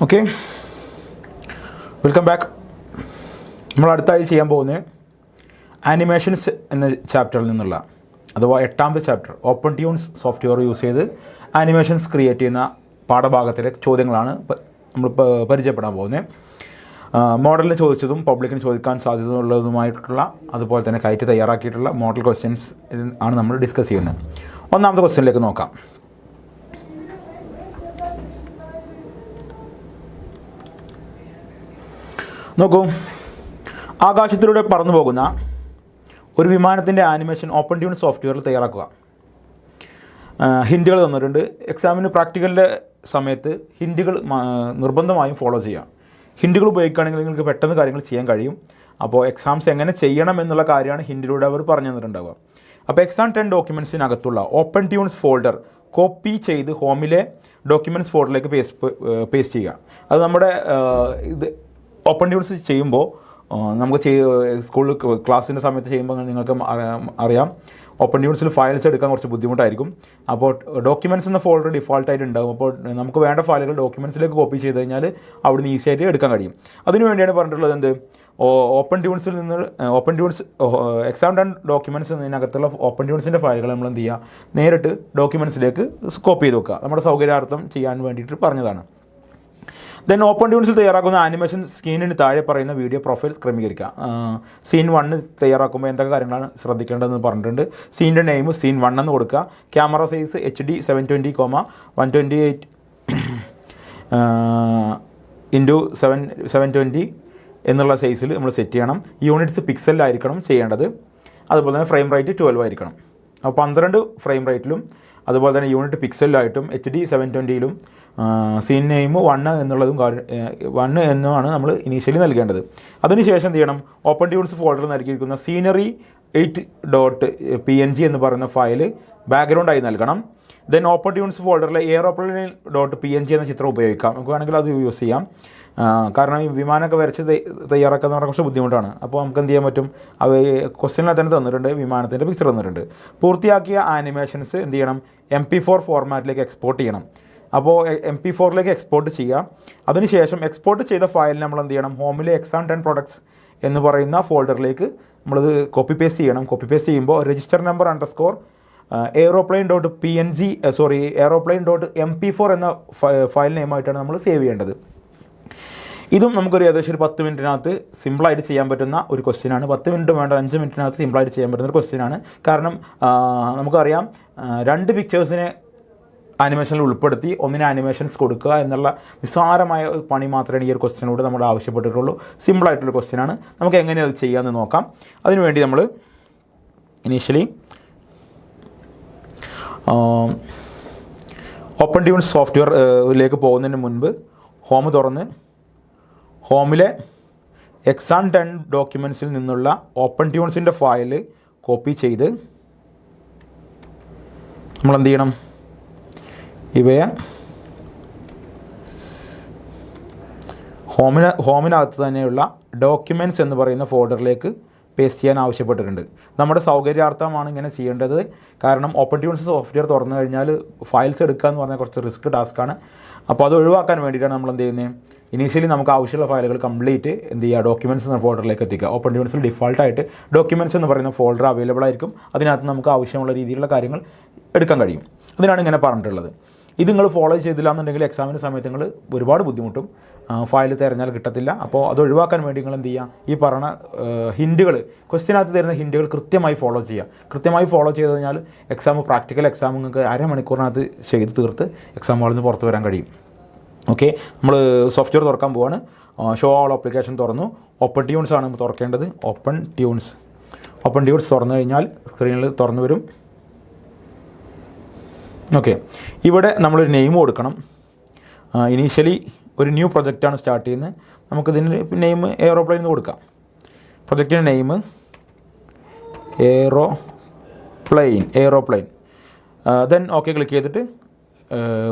Okay, welcome back. നമ്മൾ അടുത്തായി ചെയ്യാൻ പോകുന്നത് ആനിമേഷൻസ് എന്ന ചാപ്റ്ററിൽ നിന്നുള്ള അഥവാ 8ാമത്തെ chapter open toonz software use ചെയ്ത് ആനിമേഷൻസ് ക്രിയേറ്റ് ചെയ്യുന്ന പാഠഭാഗത്തിലെ ചോദ്യങ്ങളാണ് നമ്മൾ പരിചയപ്പെടാൻ പോകുന്നത്. മോഡലിന് ചോദിച്ചതും പബ്ലിക്കിന് ചോദിക്കാൻ സാധ്യതയുള്ളതുമായിട്ടുള്ള അതുപോലെ തന്നെ കയറ്റി തയ്യാറാക്കിയിട്ടുള്ള മോഡൽ ക്വസ്റ്റ്യൻസ് ആണ് നമ്മൾ ഡിസ്കസ് ചെയ്യുന്നത്. ഒന്നാമത്തെ ക്വസ്റ്റ്യനിലേക്ക് നോക്കാം. നോക്കൂ, ആകാശത്തിലൂടെ പറന്നു പോകുന്ന ഒരു വിമാനത്തിൻ്റെ ആനിമേഷൻ ഓപ്പൺ ട്യൂൺ സോഫ്റ്റ്വെയറിൽ തയ്യാറാക്കുക. ഹിൻറ്റുകൾ തന്നിട്ടുണ്ട്. എക്സാമിന് പ്രാക്ടിക്കലിൻ്റെ സമയത്ത് ഹിൻറ്റുകൾ നിർബന്ധമായും ഫോളോ ചെയ്യുക. ഹിൻറ്റുകൾ ഉപയോഗിക്കുകയാണെങ്കിൽ നിങ്ങൾക്ക് പെട്ടെന്ന് കാര്യങ്ങൾ ചെയ്യാൻ കഴിയും. അപ്പോൾ എക്സാംസ് എങ്ങനെ ചെയ്യണം എന്നുള്ള കാര്യമാണ് ഹിൻറ്റിലൂടെ അവർ പറഞ്ഞു തന്നിട്ടുണ്ടാവുക. അപ്പോൾ എക്സാം 10 ഡോക്യുമെൻറ്റ്സിനകത്തുള്ള ഓപ്പൺ ട്യൂൺസ് ഫോൾഡർ കോപ്പി ചെയ്ത് ഹോമിലെ ഡോക്യുമെൻറ്റ്സ് ഫോൾഡറിലേക്ക് പേസ്റ്റ് ചെയ്യുക. അത് നമ്മുടെ ഇത് ഓപ്പൺ ട്യൂൺസ് ചെയ്യുമ്പോൾ നമുക്ക് സ്കൂളിൽ ക്ലാസ്സിൻ്റെ സമയത്ത് ചെയ്യുമ്പോൾ നിങ്ങൾക്ക് അറിയാം, ഓപ്പൺ ട്യൂൺസിൽ ഫയൽസ് എടുക്കാൻ കുറച്ച് ബുദ്ധിമുട്ടായിരിക്കും. അപ്പോൾ ഡോക്യുമെൻറ്റ്സ് എന്ന ഫോൾഡർ ഡിഫോൾട്ടായിട്ട് ഉണ്ടാകും. അപ്പോൾ നമുക്ക് വേണ്ട ഫയലുകൾ ഡോക്യുമെൻറ്റ്സിലേക്ക് കോപ്പി ചെയ്ത് കഴിഞ്ഞാൽ അവിടുന്ന് ഈസി ആയിട്ട് എടുക്കാൻ കഴിയും. അതിനു വേണ്ടിയാണ് പറഞ്ഞിട്ടുള്ളത് എന്ത്, ഓപ്പൺ ട്യൂൺസിൽ നിന്ന് എക്സാം 10 ഡോക്യുമെൻറ്റ്സ് എന്നതിനകത്തുള്ള ഓപ്പൺ ട്യൂൺസിൻ്റെ ഫയലുകൾ നമ്മൾ എന്ത് ചെയ്യുക, നേരിട്ട് ഡോക്യുമെൻറ്റ്സിലേക്ക് കോപ്പി ചെയ്ത് വെക്കുക. നമ്മുടെ സൗകര്യാർത്ഥം ചെയ്യാൻ വേണ്ടിയിട്ട് പറഞ്ഞതാണ്. ദെൻ ഓപ്പൺ ട്യൂൺസിൽ തയ്യാറാക്കുന്ന ആനിമേഷൻ സ്ക്രീനിന് താഴെ പറയുന്ന വീഡിയോ പ്രൊഫൈൽ ക്രമീകരിക്കുക. സീൻ 1 തയ്യാറാക്കുമ്പോൾ എന്തൊക്കെ കാര്യങ്ങളാണ് ശ്രദ്ധിക്കേണ്ടതെന്ന് പറഞ്ഞിട്ടുണ്ട്. സീൻ്റെ നെയിം സീൻ 1 എന്ന് കൊടുക്കുക. ക്യാമറ സൈസ് HD 720, 128 x 720 എന്നുള്ള സൈസിൽ നമ്മൾ സെറ്റ് ചെയ്യണം. യൂണിറ്റ്സ് പിക്സലിലായിരിക്കണം ചെയ്യേണ്ടത്. അതുപോലെ തന്നെ ഫ്രെയിം റേറ്റ് 12 ആയിരിക്കണം. അപ്പോൾ 12 ഫ്രെയിം റേറ്റിലും അതുപോലെ തന്നെ യൂണിറ്റ് പിക്സലിലായിട്ടും HD 720 സീൻ നെയിം 1 എന്നുള്ളതും 1 എന്നുമാണ് നമ്മൾ ഇനീഷ്യലി നൽകേണ്ടത്. അതിനുശേഷം എന്ത് ചെയ്യണം, ഓപ്പൺ ട്യൂൺസ് ഫോൾഡറിൽ നൽകിയിരിക്കുന്ന സീനറി 8.png എന്ന് പറയുന്ന ഫയൽ ബാക്ക്ഗ്രൗണ്ടായി നൽകണം. ദെൻ ഓപ്പൺ ട്യൂൺസ് ഫോൾഡറിലെ aeroplane.png എന്ന ചിത്രം ഉപയോഗിക്കാം. നമുക്ക് വേണമെങ്കിൽ അത് യൂസ് ചെയ്യാം. കാരണം ഈ വിമാനമൊക്കെ വരച്ച് തയ്യാറാക്കുക എന്ന് പറഞ്ഞാൽ കുറച്ച് ബുദ്ധിമുട്ടാണ്. അപ്പോൾ നമുക്ക് എന്ത് ചെയ്യാൻ പറ്റും, ക്വസ്റ്റ്യനിൽ തന്നെ തന്നിട്ടുണ്ട്, വിമാനത്തിൻ്റെ പിക്ചർ തന്നിട്ടുണ്ട്. പൂർത്തിയാക്കിയ ആനിമേഷൻസ് എന്ത് ചെയ്യണം, MP4 ഫോർമാറ്റിലേക്ക് എക്സ്പോർട്ട് ചെയ്യണം. അപ്പോൾ MP4ലേക്ക് എക്സ്പോർട്ട് ചെയ്യുക. അതിനുശേഷം എക്സ്പോർട്ട് ചെയ്ത ഫയൽ നമ്മൾ എന്ത് ചെയ്യണം, ഹോമിലെ എക്സാം 10 പ്രൊഡക്ട്സ് എന്ന് പറയുന്ന ഫോൾഡറിലേക്ക് നമ്മളത് കോപ്പി പേസ്റ്റ് ചെയ്യണം. കോപ്പി പേസ്റ്റ് ചെയ്യുമ്പോൾ രജിസ്റ്റർ നമ്പർ _ aeroplane.mp4 എന്ന ഫയൽ നെയിമായിട്ടാണ് നമ്മൾ സേവ് ചെയ്യേണ്ടത്. ഇതും നമുക്കൊരു ഏകദേശം ഒരു 10 മിനിറ്റിനകത്ത് സിമ്പിളായിട്ട് ചെയ്യാൻ പറ്റുന്ന ഒരു ക്വസ്റ്റ്യനാണ്. 10 മിനിറ്റ് വേണ്ട, 5 മിനിറ്റിനകത്ത് സിമ്പിളായിട്ട് ചെയ്യാൻ പറ്റുന്ന ഒരു ക്വസ്റ്റ്യനാണ്. കാരണം നമുക്കറിയാം, 2 പിക്ചേഴ്സിനെ ആനിമേഷനിൽ ഉൾപ്പെടുത്തി ഒന്നിന് ആനിമേഷൻസ് കൊടുക്കുക എന്നുള്ള നിസ്സാരമായ പണി മാത്രമേ ഈ ഒരു ക്വസ്റ്റ്യനോട് നമ്മൾ ആവശ്യപ്പെട്ടിട്ടുള്ളൂ. സിമ്പിളായിട്ടുള്ള ക്വസ്റ്റ്യനാണ്. നമുക്ക് എങ്ങനെ അത് ചെയ്യാമെന്ന് നോക്കാം. അതിനുവേണ്ടി നമ്മൾ ഇനീഷ്യലി ഓപ്പൺ ട്യൂൺസ് സോഫ്റ്റ്വെയറിലേക്ക് പോകുന്നതിന് മുൻപ് ഹോം തുറന്ന് ഹോമിലെ എക്സാം 10 ഡോക്യുമെൻറ്റ്സിൽ നിന്നുള്ള ഓപ്പൺ ട്യൂൺസിൻ്റെ ഫയൽ കോപ്പി ചെയ്ത് നമ്മളെന്ത് ചെയ്യണം, ഇവയെ ഹോമിനകത്ത് തന്നെയുള്ള ഡോക്യുമെൻറ്റ്സ് എന്ന് പറയുന്ന ഫോൾഡറിലേക്ക് പേസ്റ്റ് ചെയ്യാൻ ആവശ്യപ്പെട്ടിട്ടുണ്ട്. നമ്മുടെ സൗകര്യാർത്ഥമാണ് ഇങ്ങനെ ചെയ്യേണ്ടത്. കാരണം ഓപ്പൺ ട്യൂൺസ് സോഫ്റ്റ്വെയർ തുറന്നു കഴിഞ്ഞാൽ ഫയൽസ് എടുക്കുക എന്ന് പറഞ്ഞാൽ കുറച്ച് റിസ്ക് ടാസ്ക്കാണ്. അപ്പോൾ അത് ഒഴിവാക്കാൻ വേണ്ടിയിട്ടാണ് നമ്മൾ എന്ത് ചെയ്യുന്നത്, ഇനീഷ്യലി നമുക്ക് ആവശ്യമുള്ള ഫയലുകൾ കംപ്ലീറ്റ് എന്ത് ചെയ്യുക, ഡോക്യുമെൻറ്റ്സ് എന്ന ഫോൾഡറിലേക്ക് എത്തിക്കുക. ഓപ്പൺ ട്യൂൺസിൽ ഡിഫോൾട്ടായിട്ട് ഡോക്യുമെൻറ്റ്സ് എന്ന് പറയുന്ന ഫോൾഡർ അവൈലബിൾ ആയിരിക്കും. അതിനകത്ത് നമുക്ക് ആവശ്യമുള്ള രീതിയിലുള്ള കാര്യങ്ങൾ എടുക്കാൻ കഴിയും. അതിനാണ് ഇങ്ങനെ പറഞ്ഞിട്ടുള്ളത്. ഇത് നിങ്ങൾ ഫോളോ ചെയ്തില്ല എന്നുണ്ടെങ്കിൽ എക്സാമിൻ്റെ സമയത്ത് നിങ്ങൾ ഒരുപാട് ബുദ്ധിമുട്ടും, ഫയൽ തിരഞ്ഞാൽ കിട്ടത്തില്ല. അപ്പോൾ അത് ഒഴിവാക്കാൻ വേണ്ടി നിങ്ങൾ എന്ത് ചെയ്യുക, ഈ പറഞ്ഞ ഹിൻറ്റുകൾ, ക്വസ്റ്റ്യനകത്ത് തരുന്ന ഹിൻറ്റുകൾ കൃത്യമായി ഫോളോ ചെയ്യുക. കൃത്യമായി ഫോളോ ചെയ്ത് കഴിഞ്ഞാൽ പ്രാക്ടിക്കൽ എക്സാം നിങ്ങൾക്ക് അരമണിക്കൂറിനകത്ത് ചെയ്ത് തീർത്ത് എക്സാം ഹാളിൽ നിന്ന് പുറത്ത് വരാൻ കഴിയും. ഓക്കെ, നമ്മൾ സോഫ്റ്റ്വെയർ തുറക്കാൻ പോവാണ്. ഷോ ഓൾ ആപ്ലിക്കേഷൻ തുറന്നു. ഓപ്പൺ ട്യൂൺസ് ആണ് നമ്മൾ തുറക്കേണ്ടത്. ഓപ്പൺ ട്യൂൺസ് തുറന്നു കഴിഞ്ഞാൽ സ്ക്രീനിൽ തുറന്നു വരും. ഓക്കെ, ഇവിടെ നമ്മളൊരു നെയിം കൊടുക്കണം. ഇനീഷ്യലി ഒരു ന്യൂ പ്രൊജക്റ്റാണ് സ്റ്റാർട്ട് ചെയ്യുന്നത്. നമുക്കിതിന് നെയിം എയറോപ്ലെയിൻ എന്ന് കൊടുക്കാം. പ്രൊജക്റ്റിൻ്റെ name aeroplane. Then okay click ചെയ്തിട്ട്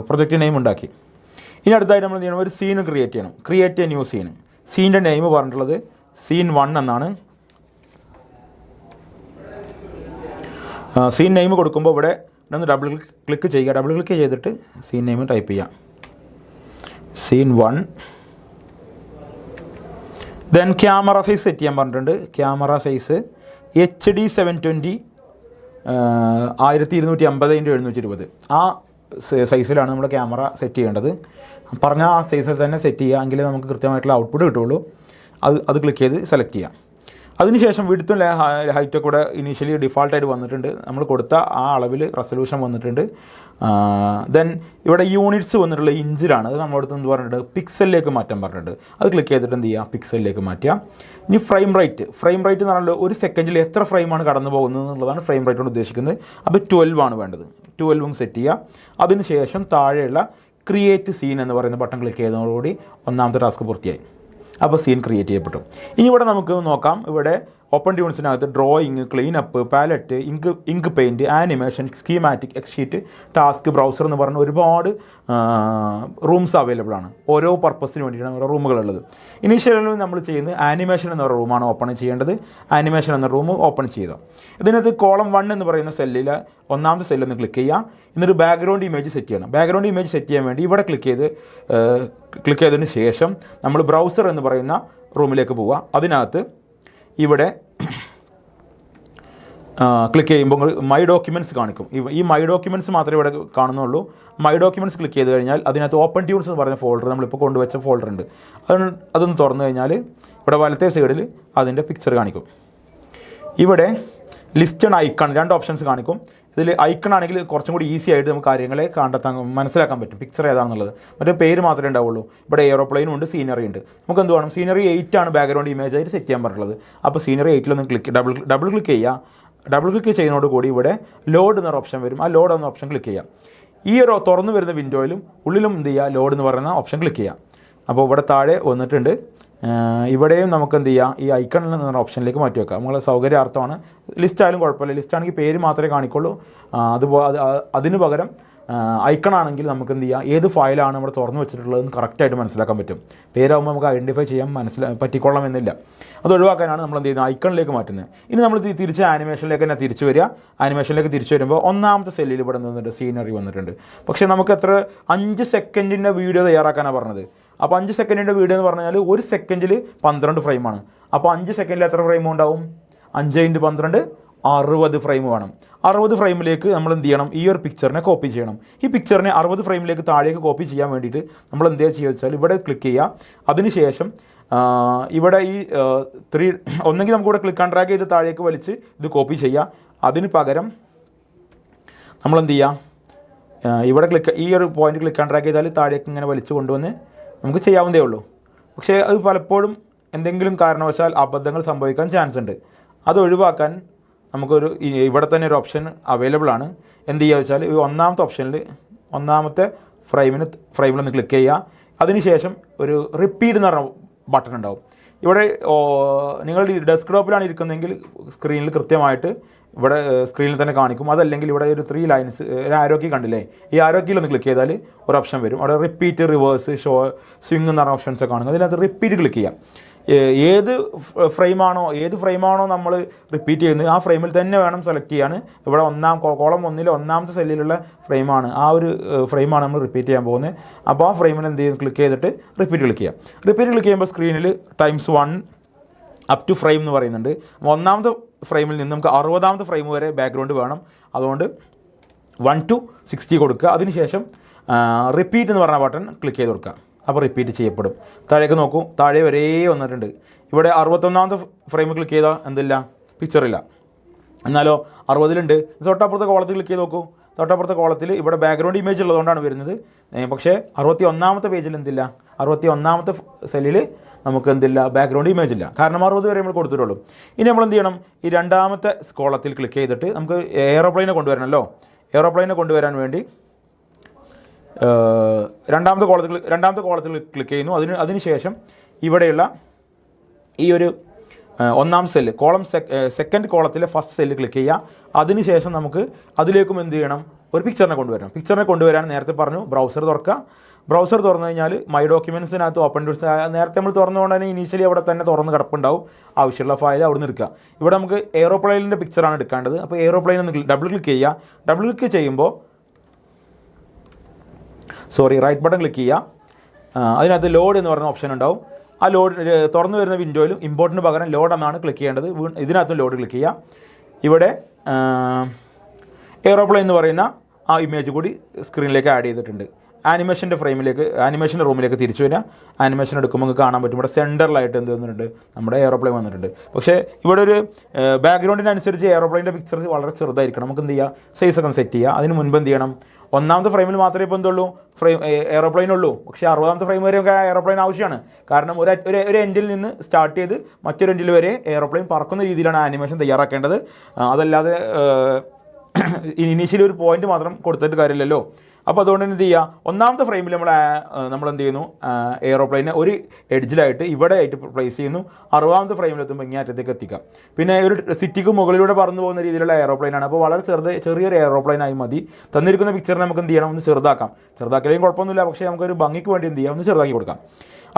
പ്രൊജക്റ്റ് നെയിം ഉണ്ടാക്കി. ഇനി അടുത്തായിട്ട് നമ്മൾ എന്ത് ചെയ്യണം, ഒരു സീൻ ക്രിയേറ്റ് ചെയ്യണം. Create a new scene. സീൻ്റെ നെയിം പറഞ്ഞിട്ടുള്ളത് സീൻ 1 എന്നാണ്. സീൻ നെയിം കൊടുക്കുമ്പോൾ ഇവിടെ ഒന്ന് ഡബിൾ ക്ലിക്ക് ചെയ്യുക. ഡബിൾ ക്ലിക്ക് ചെയ്തിട്ട് സീൻ നെയിം ടൈപ്പ് ചെയ്യാം. Scene 1. Then camera size set ചെയ്യാൻ പറഞ്ഞിട്ടുണ്ട്. ക്യാമറ സൈസ് HD 720 1250x720 ആ സൈസിലാണ് നമ്മൾ ക്യാമറ സെറ്റ് ചെയ്യേണ്ടത്. പറഞ്ഞാൽ ആ സൈസിൽ തന്നെ സെറ്റ് ചെയ്യുക, എങ്കിലേ നമുക്ക് കൃത്യമായിട്ടുള്ള ഔട്ട്പുട്ട് കിട്ടുള്ളൂ. അത് ക്ലിക്ക് ചെയ്ത് സെലക്ട് ചെയ്യാം. അതിനുശേഷം വിഡ്ത്തും ഹൈറ്റൊക്കെ ഇവിടെ ഇനീഷ്യലി ഡിഫാൾട്ടായിട്ട് വന്നിട്ടുണ്ട്. നമ്മൾ കൊടുത്ത ആ അളവിൽ റെസൊല്യൂഷൻ വന്നിട്ടുണ്ട്. ദെൻ ഇവിടെ യൂണിറ്റ്സ് വന്നിട്ടുള്ള ഇഞ്ചിലാണ്. അത് നമ്മളടുത്ത് എന്ത് പറഞ്ഞിട്ടുണ്ട്, പിക്സലിലേക്ക് മാറ്റാൻ പറഞ്ഞിട്ടുണ്ട്. അത് ക്ലിക്ക് ചെയ്തിട്ട് എന്ത് ചെയ്യുക, പിക്സലിലേക്ക് മാറ്റുക. ഇനി ഫ്രെയിം റേറ്റ് എന്ന് പറഞ്ഞാൽ ഒരു സെക്കൻഡിൽ എത്ര ഫ്രെയിമാണ് കടന്നു പോകുന്നത് എന്നുള്ളതാണ് ഫ്രെയിം റേറ്റ് കൊണ്ട് ഉദ്ദേശിക്കുന്നത്. അപ്പോൾ 12 ആണ് വേണ്ടത്. 12 സെറ്റ് ചെയ്യുക. അതിനുശേഷം താഴെയുള്ള ക്രിയേറ്റ് സീൻ എന്ന് പറയുന്ന ബട്ടൺ ക്ലിക്ക് ചെയ്യുന്നതോടുകൂടി ഒന്നാമത്തെ ടാസ്ക് പൂർത്തിയായി. അപ്പോൾ സീൻ ക്രിയേറ്റ് ചെയ്യപ്പെട്ടു. ഇനി ഇവിടെ നമുക്ക് നോക്കാം. ഇവിടെ ഓപ്പൺ ട്യൂൺസിനകത്ത് drawing, clean up, palette, ink paint, animation, schematic, xsheet, task, browser എന്ന് പറഞ്ഞ ഒരുപാട് റൂംസ് അവൈലബിൾ ആണ്. ഓരോ പർപ്പസിന് വേണ്ടിയിട്ടാണ് ഓരോ റൂമുകളുള്ളത്. ഇനീഷ്യലി നമ്മൾ ചെയ്യുന്നത് ആനിമേഷൻ എന്ന റൂമാണ് ഓപ്പൺ ചെയ്യേണ്ടത്. ആനിമേഷൻ എന്ന റൂം ഓപ്പൺ ചെയ്യുക. ഇതിനകത്ത് കോളം 1 എന്ന് പറയുന്ന സെല്ലിൽ ഒന്നാമത്തെ സെല്ലിൽ നിന്ന് ക്ലിക്ക് ചെയ്യുക. എന്നിട്ട് ബാക്ക്ഗ്രൗണ്ട് ഇമേജ് സെറ്റ് ചെയ്യണം. ബാക്ക്ഗ്രൗണ്ട് ഇമേജ് സെറ്റ് ചെയ്യാൻ വേണ്ടി ഇവിടെ ക്ലിക്ക് ചെയ്തതിന് ശേഷം നമ്മൾ ബ്രൗസർ എന്ന് പറയുന്ന റൂമിലേക്ക് പോവുക. അതിനകത്ത് ഇവിടെ ക്ലിക്ക് ചെയ്യുമ്പോൾ മൈ ഡോക്യുമെൻറ്റ്സ് കാണിക്കും. ഈ മൈ ഡോക്യുമെൻറ്റ്സ് മാത്രമേ ഇവിടെ കാണുന്നുള്ളൂ. മൈ ഡോക്യുമെൻറ്റ്സ് ക്ലിക്ക് ചെയ്ത് കഴിഞ്ഞാൽ അതിനകത്ത് ഓപ്പൺ ട്യൂൺസ് എന്ന് പറയുന്ന ഫോൾഡർ നമ്മളിപ്പോൾ കൊണ്ടുവച്ച ഫോൾഡർ ഉണ്ട്. അതൊന്ന് തുറന്നു കഴിഞ്ഞാൽ ഇവിടെ വലത്തെ സൈഡിൽ അതിൻ്റെ പിക്ചർ കാണിക്കും. ഇവിടെ ലിസ്റ്റ് ആൻഡ് ഐക്കൺ 2 ഓപ്ഷൻസ് കാണിക്കും. ഇതിൽ ഐക്കൺ ആണെങ്കിൽ കുറച്ചും കൂടി ഈസി ആയിട്ട് നമുക്ക് കാര്യങ്ങളെ മനസ്സിലാക്കാൻ പറ്റും, പിക്ചർ ഏതാണെന്നുള്ളത്. മറ്റേ പേര് മാത്രമേ ഉണ്ടാവുള്ളൂ. ഇവിടെ എയ്റോപ്ലെയിനും ഉണ്ട്, സീനറി ഉണ്ട്. നമുക്ക് എന്ത് വേണം, സീനറി 8 ആണ് ബാക്ക്ഗ്രൗണ്ട് ഇമേജ് ആയിട്ട് സെറ്റ് ചെയ്യാൻ പറഞ്ഞിട്ടുള്ളത്. അപ്പോൾ സീനറി 8 ഡബിൾ ക്ലിക്ക് ചെയ്യുക. ഡബിൾ ക്ലിക്ക് ചെയ്യുന്നതോട് കൂടി ഇവിടെ ലോഡ് എന്നൊരു ഓപ്ഷൻ വരും. ആ ലോഡ് എന്ന ഓപ്ഷൻ ക്ലിക്ക് ചെയ്യുക. ഈ ഒരു തുറന്നു വരുന്ന വിൻഡോയിലും ഉള്ളിലും എന്ത് ചെയ്യുക, ലോഡ് എന്ന് പറയുന്ന ഓപ്ഷൻ ക്ലിക്ക് ചെയ്യുക. അപ്പോൾ ഇവിടെ താഴെ വന്നിട്ടുണ്ട്. ഇവിടെയും നമുക്ക് എന്ത് ചെയ്യാം, ഈ ഐക്കണിൽ നിന്ന ഓപ്ഷനിലേക്ക് മാറ്റി വെക്കാം. നമ്മളെ സൗകര്യാർത്ഥമാണ്. ലിസ്റ്റ് ആയാലും കുഴപ്പമില്ല. ലിസ്റ്റ് ആണെങ്കിൽ പേര് മാത്രമേ കാണിക്കുള്ളൂ. അതിന് പകരം ഐക്കൺ ആണെങ്കിൽ നമുക്ക് എന്ത് ചെയ്യാം, ഏത് ഫയലാണ് നമ്മൾ തുറന്നു വെച്ചിട്ടുള്ളതെന്ന് കറക്റ്റായിട്ട് മനസ്സിലാക്കാൻ പറ്റും. പേരാകുമ്പോൾ നമുക്ക് ഐഡൻറ്റിഫൈ ചെയ്യാൻ പറ്റിക്കൊള്ളാം എന്നില്ല. അത് ഒഴിവാക്കാനാണ് നമ്മൾ എന്ത് ചെയ്യുന്നത്, ഐക്കണിലേക്ക് മാറ്റുന്നത്. ഇനി നമ്മൾ തിരിച്ച് ആനിമേഷനിലേക്ക് തന്നെ തിരിച്ചു വരിക. ആനിമേഷനിലേക്ക് തിരിച്ചു വരുമ്പോൾ ഒന്നാമത്തെ സെല്ലിൽ ഇവിടെ നിന്നിട്ട് സീനറി വന്നിട്ടുണ്ട്. പക്ഷേ നമുക്ക് 5 സെക്കൻഡിൻ്റെ വീഡിയോ തയ്യാറാക്കാനാണ് പറഞ്ഞത്. അപ്പോൾ 5 സെക്കൻഡിൻ്റെ വീഡിയോ എന്ന് പറഞ്ഞാൽ ഒരു സെക്കൻഡിൽ 12 ഫ്രെയിമാണ്. അപ്പോൾ 5 സെക്കൻഡിൽ എത്ര ഫ്രെയിം ഉണ്ടാവും, 5 × 12 60 ഫ്രെയിം വേണം. 60 ഫ്രെയിമിലേക്ക് നമ്മൾ എന്ത് ചെയ്യണം, ഈ ഒരു പിക്ചറിനെ കോപ്പി ചെയ്യണം. ഈ പിക്ചറിനെ 60 ഫ്രെയിമിലേക്ക് താഴേക്ക് കോപ്പി ചെയ്യാൻ വേണ്ടിയിട്ട് നമ്മൾ എന്താ ചെയ്യുക വെച്ചാൽ ഇവിടെ ക്ലിക്ക് ചെയ്യുക. അതിനുശേഷം ഇവിടെ ഈ ഒന്നെങ്കിൽ നമുക്കിവിടെ ക്ലിക്ക് ആൻഡ് ഡ്രാഗ് ചെയ്ത് താഴേക്ക് വലിച്ച് ഇത് കോപ്പി ചെയ്യുക. അതിന് പകരം നമ്മളെന്ത് ചെയ്യുക, ഇവിടെ ഈ ഒരു പോയിന്റ് ക്ലിക്ക് ആൻഡ് ഡ്രാഗ് ചെയ്താൽ താഴേക്ക് ഇങ്ങനെ വലിച്ചു കൊണ്ടുവന്ന് നമുക്ക് ചെയ്യാവുന്നതേ ഉള്ളൂ. പക്ഷേ അത് പലപ്പോഴും എന്തെങ്കിലും കാരണവശാൽ അബദ്ധങ്ങൾ സംഭവിക്കാൻ ചാൻസ് ഉണ്ട്. അത് ഒഴിവാക്കാൻ നമുക്കൊരു ഇവിടെ തന്നെ ഒരു ഓപ്ഷൻ അവൈലബിൾ ആണ്. എന്ത് ചെയ്യുക വെച്ചാൽ ഈ ഒന്നാമത്തെ ഓപ്ഷനിൽ ഒന്നാമത്തെ ഫ്രെയിമിലൊന്ന് ക്ലിക്ക് ചെയ്യുക. അതിനുശേഷം ഒരു റിപ്പീറ്റ് എന്ന് പറഞ്ഞ ബട്ടൺ ഉണ്ടാവും. ഇവിടെ നിങ്ങൾ ഡെസ്ക്ടോപ്പിലാണ് ഇരിക്കുന്നതെങ്കിൽ സ്ക്രീനിൽ കൃത്യമായിട്ട് ഇവിടെ സ്ക്രീനിൽ തന്നെ കാണിക്കും. അതല്ലെങ്കിൽ ഇവിടെ ഒരു 3 ലൈൻസ് ഒരു ആരോക്കി കണ്ടില്ലേ, ഈ ആരോക്കിയിലൊന്ന് ക്ലിക്ക് ചെയ്താൽ ഒരു ഓപ്ഷൻ വരും. അവിടെ റിപ്പീറ്റ്, റിവേഴ്സ്, സ്വിങ് എന്ന് പറഞ്ഞ ഓപ്ഷൻസ് കാണും. അതിനകത്ത് റിപ്പീറ്റ് ക്ലിക്ക് ചെയ്യാം. ഏത് ഫ്രെയിമാണോ നമ്മൾ റിപ്പീറ്റ് ചെയ്യുന്നത് ആ ഫ്രെയിമിൽ തന്നെ വേണം സെലക്ട് ചെയ്യാൻ. ഇവിടെ കോളം 1 ഒന്നാമത്തെ സെല്ലിലുള്ള ഫ്രെയിമാണ്, ആ ഒരു ഫ്രെയിമാണ് നമ്മൾ റിപ്പീറ്റ് ചെയ്യാൻ പോകുന്നത്. അപ്പോൾ ആ ഫ്രെയിമിൽ എന്ത് ചെയ്യും, ക്ലിക്ക് ചെയ്തിട്ട് റിപ്പീറ്റ് ക്ലിക്ക് ചെയ്യാം. റിപ്പീറ്റ് ക്ലിക്ക് ചെയ്യുമ്പോൾ സ്ക്രീനിൽ ×1 അപ് ടു ഫ്രെയിം എന്ന് പറയുന്നുണ്ട്. ഒന്നാമത്തെ ഫ്രെയിമിൽ നിന്ന് നമുക്ക് 60ാമത്തെ ഫ്രെയിം വരെ ബാക്ക്ഗ്രൗണ്ട് വേണം. അതുകൊണ്ട് 1 to 60 കൊടുക്കുക. അതിനുശേഷം റിപ്പീറ്റ് എന്ന് പറഞ്ഞ ബട്ടൺ ക്ലിക്ക് ചെയ്ത് കൊടുക്കുക. അപ്പോൾ റിപ്പീറ്റ് ചെയ്യപ്പെടും. താഴേക്ക് നോക്കൂ, താഴെ വരെ വന്നിട്ടുണ്ട്. ഇവിടെ 61ാമത്തെ ഫ്രെയിം ക്ലിക്ക് ചെയ്താൽ എന്തില്ല, പിക്ചറില്ല. എന്നാലോ 60ലുണ്ട്. തൊട്ടപ്പുറത്തെ കോളത്തിൽ ക്ലിക്ക് ചെയ്ത് നോക്കൂ. തൊട്ടപ്പുറത്തെ കോളത്തിൽ ഇവിടെ ബാക്ക്ഗ്രൗണ്ട് ഇമേജ് ഉള്ളതുകൊണ്ടാണ് വരുന്നത്. പക്ഷേ 61ാമത്തെ പേജിൽ എന്തില്ല, 61ാമത്തെ സെല്ലിൽ നമുക്ക് എന്തില്ല, ബാക്ക്ഗ്രൗണ്ട് ഇമേജ് ഇല്ല. കാരണം 60 വരെ നമ്മൾ കൊടുത്തിട്ടുള്ളൂ. ഇനി നമ്മൾ എന്ത് ചെയ്യണം, ഈ 2ാമത്തെ കോളത്തിൽ ക്ലിക്ക് ചെയ്തിട്ട് നമുക്ക് എയ്റോപ്ലെയിനെ കൊണ്ടുവരണമല്ലോ. എയ്റോപ്ലെയിനെ കൊണ്ടുവരാൻ വേണ്ടി 2ാമത്തെ കോളത്തിൽ ക്ലിക്ക് ചെയ്യുന്നു. അതിനുശേഷം ഇവിടെയുള്ള ഈ ഒരു 1ാം സെല്ല് സെക്കൻഡ് കോളത്തിലെ ഫസ്റ്റ് സെല്ല് ക്ലിക്ക് ചെയ്യുക. അതിനുശേഷം നമുക്ക് അതിലേക്കും എന്ത് ചെയ്യണം, ഒരു പിക്ചറിനെ കൊണ്ടുവരാൻ നേരത്തെ പറഞ്ഞു ബ്രൗസർ തുറക്കുക. ബ്രൗസർ തുറന്നു കഴിഞ്ഞാൽ മൈ ഡോക്യുമെൻറ്റ്സിനകത്ത് ഓപ്പൺ ടൂൾസ് നേരത്തെ നമ്മൾ തുറന്നുകൊണ്ട് തന്നെ ഇനീഷ്യലി അവിടെ തന്നെ തുറന്ന് കിടപ്പുണ്ടാവും. ആവശ്യമുള്ള ഫയൽ അവിടെ നിന്ന് എടുക്കുക. ഇവിടെ നമുക്ക് എയ്റോപ്ലെയിനിൻ്റെ പിക്ചറാണ് എടുക്കേണ്ടത്. അപ്പോൾ എയ്റോപ്ലെയിൻ ഒന്ന് ഡബിൾ ക്ലിക്ക് ചെയ്യുക. ഡബിൾ ക്ലിക്ക് ചെയ്യുമ്പോൾ റൈറ്റ് ബട്ടൺ ക്ലിക്ക് ചെയ്യുക. അതിനകത്ത് ലോഡ് എന്ന് പറയുന്ന ഓപ്ഷൻ ഉണ്ടാവും. ആ ലോഡ് തുറന്നു വരുന്ന വിൻഡോയിലും ഇമ്പോർട്ടിന് പകരം ലോഡ് എന്നാണ് ക്ലിക്ക് ചെയ്യേണ്ടത്. ഇതിനകത്തും ലോഡ് ക്ലിക്ക് ചെയ്യുക. ഇവിടെ എയ്റോപ്ലെയിൻ എന്ന് പറയുന്ന ആ ഇമേജ് കൂടി സ്ക്രീനിലേക്ക് ആഡ് ചെയ്തിട്ടുണ്ട്. ആനിമേഷൻ്റെ റൂമിലേക്ക് തിരിച്ചു വരിക. ആനിമേഷൻ എടുക്കുമ്പോൾ നിങ്ങൾക്ക് കാണാൻ പറ്റും ഇവിടെ സെൻറ്ററിലായിട്ട് എന്ത് വന്നിട്ടുണ്ട്, നമ്മുടെ എയ്റോപ്ലെയിൻ വന്നിട്ടുണ്ട്. പക്ഷേ ഇവിടെ ഒരു ബാക്ക്ഗ്രൗണ്ടിനനുസരിച്ച് എയ്റോപ്ലെയിൻ്റെ പിക്ചർ വളരെ ചെറുതായിരിക്കണം. നമുക്ക് എന്ത് ചെയ്യുക, സൈസൊക്കെ സെറ്റ് ചെയ്യുക. അതിന് മുൻപ് എന്ത് ചെയ്യണം, ഒന്നാമത്തെ ഫ്രെയിമിൽ മാത്രമേ ഇപ്പോൾ എന്തുള്ളൂ, എയ്റോപ്ലെയിൻ ഉള്ളൂ. പക്ഷേ 60ാമത്തെ ഫ്രെയിം വരെയൊക്കെ എയ്റോപ്ലെയിൻ ആവശ്യമാണ്. കാരണം ഒരു എൻഡിൽ നിന്ന് സ്റ്റാർട്ട് ചെയ്ത് മറ്റൊരു എൻഡിൽ വരെ എയ്റോപ്ലെയിൻ പറക്കുന്ന രീതിയിലാണ് ആനിമേഷൻ തയ്യാറാക്കേണ്ടത്. അതല്ലാതെ ഇനീഷ്യലി ഒരു പോയിന്റ് മാത്രം കൊടുത്തിട്ട് കാര്യമില്ലല്ലോ. അപ്പോൾ അതുകൊണ്ട് തന്നെ എന്ത് ചെയ്യുക, ഒന്നാമത്തെ ഫ്രെയിമിൽ നമ്മളെന്ത് ചെയ്യുന്നു, എയ്റോപ്ലെയിനെ ഒരു എഡ്ജിലായിട്ട് ഇവിടെ ആയിട്ട് പ്ലേസ് ചെയ്യുന്നു. 60ാമത്തെ ഫ്രെയിമിലെത്തുമ്പോൾ ഇങ്ങനെ അറ്റത്തേക്ക് എത്തിക്കാം. പിന്നെ ഒരു സിറ്റിക്ക് മുകളിലൂടെ പറന്നു പോകുന്ന രീതിയിലുള്ള എയ്റോപ്ലെയിനാണ്. അപ്പോൾ വളരെ ചെറിയൊരു എയ്റോപ്ലെയിനായി മതി. തന്നിരിക്കുന്ന പിക്ചറിനെ നമുക്ക് എന്ത് ചെയ്യണം, ഒന്ന് ചെറുതാക്കാം. ചെറുതാക്കിയാലും കുഴപ്പമൊന്നുമില്ല, പക്ഷേ നമുക്കൊരു ഭംഗിക്ക് വേണ്ടി എന്ത് ചെയ്യാം, ഒന്ന് ചെറുതാക്കി കൊടുക്കാം.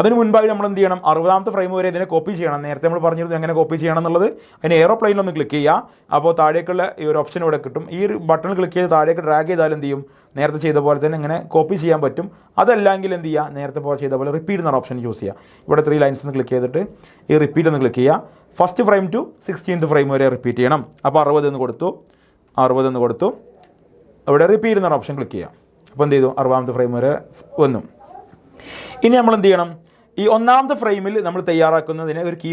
അതിന് മുൻപായി നമ്മൾ എന്ത് ചെയ്യണം, 60ാമത്തെ ഫ്രെയിം വരെ ഇതിനെ കോപ്പി ചെയ്യണം. നേരത്തെ നമ്മൾ പറഞ്ഞിരുന്നു എങ്ങനെ കോപ്പി ചെയ്യണം എന്നുള്ളത്. അതിന് എയ്റോപ്ലെയിനിലൊന്ന് ക്ലിക്ക് ചെയ്യുക. അപ്പോൾ താഴേക്കുള്ള ഈ ഒരു ഓപ്ഷൻ ഇവിടെ കിട്ടും. ഈ ഒരു ബട്ടൺ ക്ലിക്ക് ചെയ്ത് താഴേക്ക് ഡ്രാഗ് ചെയ്താൽ എന്ത് ചെയ്യും, നേരത്തെ ചെയ്ത പോലെ തന്നെ ഇങ്ങനെ കോപ്പി ചെയ്യാൻ പറ്റും. അതല്ലെങ്കിൽ എന്ത് ചെയ്യുക, നേരത്തെ പോലെ ചെയ്ത പോലെ റിപ്പീറ്റ് എന്ന ഓപ്ഷൻ ചൂസ് ചെയ്യുക. ഇവിടെ 3 ലൈൻസ് ഒന്ന് ക്ലിക്ക് ചെയ്തിട്ട് ഈ റിപ്പീറ്റ് ഒന്ന് ക്ലിക്ക് ചെയ്യുക. First frame to 16th frame വരെ റിപ്പീറ്റ് ചെയ്യണം. അപ്പോൾ 60 എന്ന് കൊടുത്തു. ഇവിടെ റിപ്പീറ്റ് എന്ന ഓപ്ഷൻ ക്ലിക്ക് ചെയ്യുക. അപ്പോൾ എന്ത് ചെയ്തു, 60ാമത്തെ ഫ്രെയിം വരെ വന്നു. ഇനി നമ്മൾ എന്ത് ചെയ്യണം, ഈ 1ാമത്തെ ഫ്രെയിമിൽ നമ്മൾ തയ്യാറാക്കുന്നതിനെ ഒരു കീ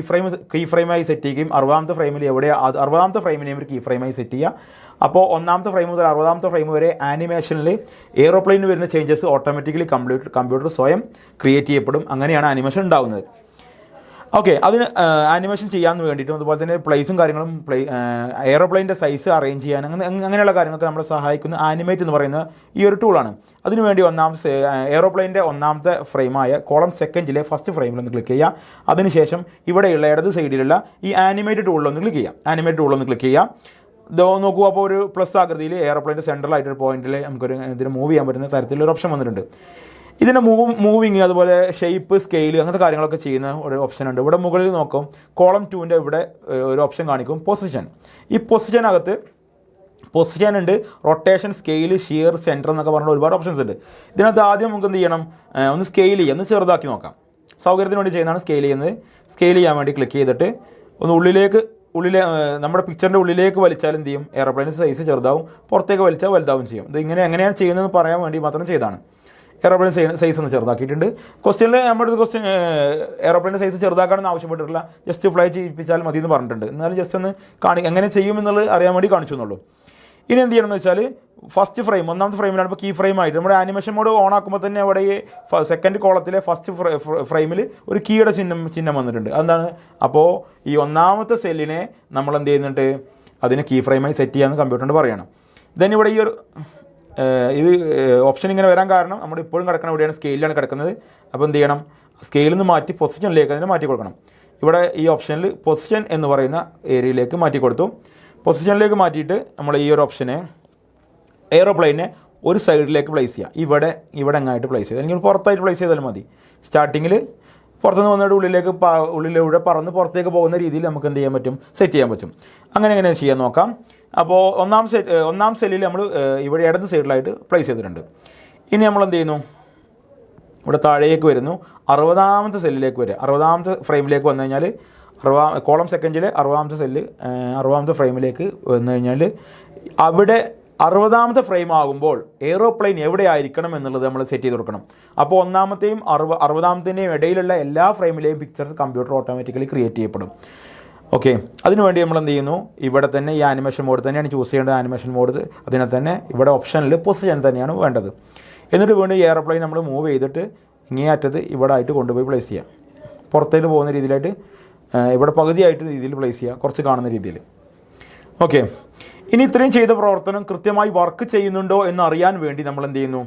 ഫ്രെയിമായി സെറ്റ് ചെയ്യുകയും 60ാമത്തെ ഫ്രെയിമിൽ 60ാമത്തെ ഫ്രെയിമിനെയും ഒരു കീ ഫ്രെയിമായി സെറ്റ് ചെയ്യുക. അപ്പോൾ 1ാമത്തെ ഫ്രെയിം മുതൽ 60ാമത്തെ ഫ്രെയിം വരെ ആനിമേഷനിൽ എയ്റോപ്ലെയിനിൽ വരുന്ന ചേഞ്ചസ് ഓട്ടോമാറ്റിക്കലി കമ്പ്യൂട്ടർ സ്വയം ക്രിയേറ്റ് ചെയ്യപ്പെടും. അങ്ങനെയാണ് ആനിമേഷൻ ഉണ്ടാകുന്നത്. ഓക്കെ, അതിന് ആനിമേഷൻ ചെയ്യാൻ വേണ്ടിയിട്ടും അതുപോലെ തന്നെ പ്ലേസും കാര്യങ്ങളും എയ്റോപ്ലെയിൻ്റെ സൈസ് അറേഞ്ച് ചെയ്യാൻ അങ്ങനെയുള്ള കാര്യങ്ങളൊക്കെ നമ്മളെ സഹായിക്കുന്ന ആനിമേറ്റ് എന്ന് പറയുന്ന ഈ ഒരു ടൂളാണ്. അതിനുവേണ്ടി എയ്റോപ്ലെയിൻ്റെ 1ാമത്തെ ഫ്രെയിമായ കോളം സെക്കൻഡിലെ ഫസ്റ്റ് ഫ്രെയിമിലൊന്ന് ക്ലിക്ക് ചെയ്യുക. അതിനുശേഷം ഇവിടെയുള്ള ഇടത് സൈഡിലുള്ള ഈ ആനിമേറ്റ് ടൂളിലൊന്ന് ക്ലിക്ക് ചെയ്യുക. നോക്കൂ, അപ്പോൾ ഒരു പ്ലസ് ആകൃതിയിൽ എയ്റോപ്ലെയിൻ്റെ സെൻട്രലായിട്ടൊരു പോയിന്റിൽ നമുക്കൊരു ഇതിന് മൂവ് ചെയ്യാൻ പറ്റുന്ന തരത്തിലൊരു ഓപ്ഷൻ വന്നിട്ടുണ്ട്. ഇതിൻ്റെ മൂവിങ് അതുപോലെ ഷേപ്പ്, സ്കെയിൽ അങ്ങനത്തെ കാര്യങ്ങളൊക്കെ ചെയ്യുന്ന ഒരു ഓപ്ഷൻ ഉണ്ട്. ഇവിടെ മുകളിൽ നോക്കും, കോളം 2ൻ്റെ ഇവിടെ ഒരു ഓപ്ഷൻ കാണിക്കും, പൊസിഷൻ. ഈ പൊസിഷനകത്ത് പൊസിഷൻ ഉണ്ട്, റൊട്ടേഷൻ, സ്കെയിൽ, ഷിയർ, സെൻറ്റർ എന്നൊക്കെ പറഞ്ഞിട്ട് ഒരുപാട് ഓപ്ഷൻസ് ഉണ്ട്. ഇതിനകത്ത് ആദ്യം നമുക്ക് എന്ത് ചെയ്യണം, ഒന്ന് സ്കെയിൽ ചെയ്യാം, ഒന്ന് ചെറുതാക്കി നോക്കാം. സൗകര്യത്തിന് വേണ്ടി ചെയ്യുന്നതാണ് സ്കെയിൽ ചെയ്യുന്നത്. സ്കെയിൽ ചെയ്യാൻ വേണ്ടി ക്ലിക്ക് ചെയ്തിട്ട് ഒന്ന് നമ്മുടെ പിക്ചറിൻ്റെ ഉള്ളിലേക്ക് വലിച്ചാൽ എന്ത് ചെയ്യും, എയർപ്ലെയിൻ സൈസ് ചെറുതാവും, പുറത്തേക്ക് വലിച്ചാൽ വലുതാവും ചെയ്യും. ഇത് എങ്ങനെയാണ് ചെയ്യുന്നതെന്ന് പറയാൻ വേണ്ടി മാത്രം ചെയ്താണ്. എയ്റോപ്ലെയിൻ സൈസ് ഒന്ന് ചെറുതാക്കിയിട്ടുണ്ട്. ക്വസ്റ്റ്യനിൽ നമ്മുടെ ക്വസ്റ്റ്യൻ എയ്റോപ്ലെയിൻ്റെ സൈസ് ചെറുതാക്കാനൊന്നും ആവശ്യപ്പെട്ടിട്ടില്ല, ജസ്റ്റ് ഫ്ലൈ ചെയ്യിപ്പിച്ചാൽ മതി എന്ന് പറഞ്ഞിട്ടുണ്ട്. എന്നാലും ജസ്റ്റ് ഒന്ന് എങ്ങനെ ചെയ്യുമെന്നുള്ളത് അറിയാൻ വേണ്ടി കാണിച്ചു എന്നുള്ളൂ. ഇനി എന്ത് ചെയ്യണമെന്ന് വെച്ചാൽ ഫസ്റ്റ് ഫ്രെയിം, 1ാമത്തെ ഫ്രെയിമിലാണ് ഇപ്പോൾ കീ ഫ്രെയിം ആയിട്ട് നമ്മുടെ ആനിമേഷൻ മോഡ് ഓൺ ആക്കുമ്പോൾ തന്നെ അവിടെ ഈ സെക്കൻഡ് കോളത്തിലെ ഫസ്റ്റ് ഫ്രെയിമിൽ ഒരു കീയുടെ ചിഹ്നം വന്നിട്ടുണ്ട്. അതെന്താണ്, അപ്പോൾ ഈ 1ാമത്തെ സെല്ലിനെ നമ്മൾ എന്ത് ചെയ്യുന്നുണ്ട്, അതിനെ കീ ഫ്രെയിമായി സെറ്റ് ചെയ്യാമെന്ന് കമ്പ്യൂട്ടറിനോട് പറയണം. ദെൻ ഇവിടെ ഇത് ഓപ്ഷൻ ഇങ്ങനെ വരാൻ കാരണം നമ്മൾ ഇപ്പോഴും കിടക്കുന്നത് എവിടെയാണ്, സ്കെയിലാണ് കിടക്കുന്നത്. അപ്പോൾ എന്ത് ചെയ്യണം, സ്കെയിലിൽ നിന്ന് മാറ്റി പൊസിഷനിലേക്ക് അതിനെ മാറ്റി കൊടുക്കണം. ഇവിടെ ഈ ഓപ്ഷനിൽ പൊസിഷൻ എന്ന് പറയുന്ന ഏരിയയിലേക്ക് മാറ്റി കൊടുത്തു. പൊസിഷനിലേക്ക് മാറ്റിയിട്ട് നമ്മൾ ഈ ഒരു ഓപ്ഷനെ എയ്റോപ്ലെയിനെ ഒരു സൈഡിലേക്ക് പ്ലേസ് ചെയ്യുക. ഇവിടെ എങ്ങായിട്ട് പ്ലേസ് ചെയ്യുക, അല്ലെങ്കിൽ പുറത്തായിട്ട് പ്ലേസ് ചെയ്താലും മതി. സ്റ്റാർട്ടിങ്ങിൽ പുറത്തുനിന്ന് വന്നിട്ട് ഉള്ളിലൂടെ പറന്ന് പുറത്തേക്ക് പോകുന്ന രീതിയിൽ നമുക്ക് എന്ത് ചെയ്യാൻ പറ്റും, സെറ്റ് ചെയ്യാൻ പറ്റും. അങ്ങനെ ചെയ്യാൻ നോക്കാം. അപ്പോൾ ഒന്നാം സെല്ലിൽ നമ്മൾ ഇവിടെ ഇടത് സൈഡിലായിട്ട് പ്ലേസ് ചെയ്തിട്ടുണ്ട്. ഇനി നമ്മൾ എന്ത് ചെയ്യുന്നു, ഇവിടെ താഴേക്ക് വരുന്നു, 60ാമത്തെ സെല്ലിലേക്ക് വരിക. 60ാമത്തെ ഫ്രെയിമിലേക്ക് വന്നു കഴിഞ്ഞാൽ കോളം സെക്കൻഡിൽ 60ാമത്തെ സെല്ല് 60ാമത്തെ ഫ്രെയിമിലേക്ക് വന്നു കഴിഞ്ഞാൽ അവിടെ 60ാമത്തെ ഫ്രെയിം ആകുമ്പോൾ എയ്റോപ്ലെയിൻ എവിടെ ആയിരിക്കണം എന്നുള്ളത് നമ്മൾ സെറ്റ് ചെയ്ത് കൊടുക്കണം. അപ്പോൾ 1ാമത്തെയും 60ാമത്തേൻ്റെയും ഇടയിലുള്ള എല്ലാ ഫ്രെയിമിലെയും പിക്ചർ കമ്പ്യൂട്ടർ ഓട്ടോമാറ്റിക്കലി ക്രിയേറ്റ് ചെയ്യപ്പെടും. ഓക്കെ, അതിനുവേണ്ടി നമ്മൾ എന്ത് ചെയ്യുന്നു, ഇവിടെ തന്നെ ഈ ആനിമേഷൻ മോഡ് തന്നെയാണ് ചൂസ് ചെയ്യേണ്ടത്. ആനിമേഷൻ മോഡ് അതിനെ തന്നെ ഇവിടെ ഓപ്ഷനിൽ പൊസിഷൻ തന്നെയാണ് വേണ്ടത്. എന്നിട്ട് വീണ്ടും ഈ എയ്റോപ്ലെയിൻ നമ്മൾ മൂവ് ചെയ്തിട്ട് ഇങ്ങേ അറ്റത്ത് ഇവിടെ ആയിട്ട് കൊണ്ടുപോയി പ്ലേസ് ചെയ്യുക. പുറത്തേക്ക് പോകുന്ന രീതിയിലായിട്ട് ഇവിടെ പകുതിയായിട്ട് രീതിയിൽ പ്ലേസ് ചെയ്യുക, കുറച്ച് കാണുന്ന രീതിയിൽ. ഓക്കെ, ഇനി ഇത്രയും ചെയ്ത പ്രവർത്തനം കൃത്യമായി വർക്ക് ചെയ്യുന്നുണ്ടോ എന്നറിയാൻ വേണ്ടി നമ്മൾ എന്ത് ചെയ്യുന്നു,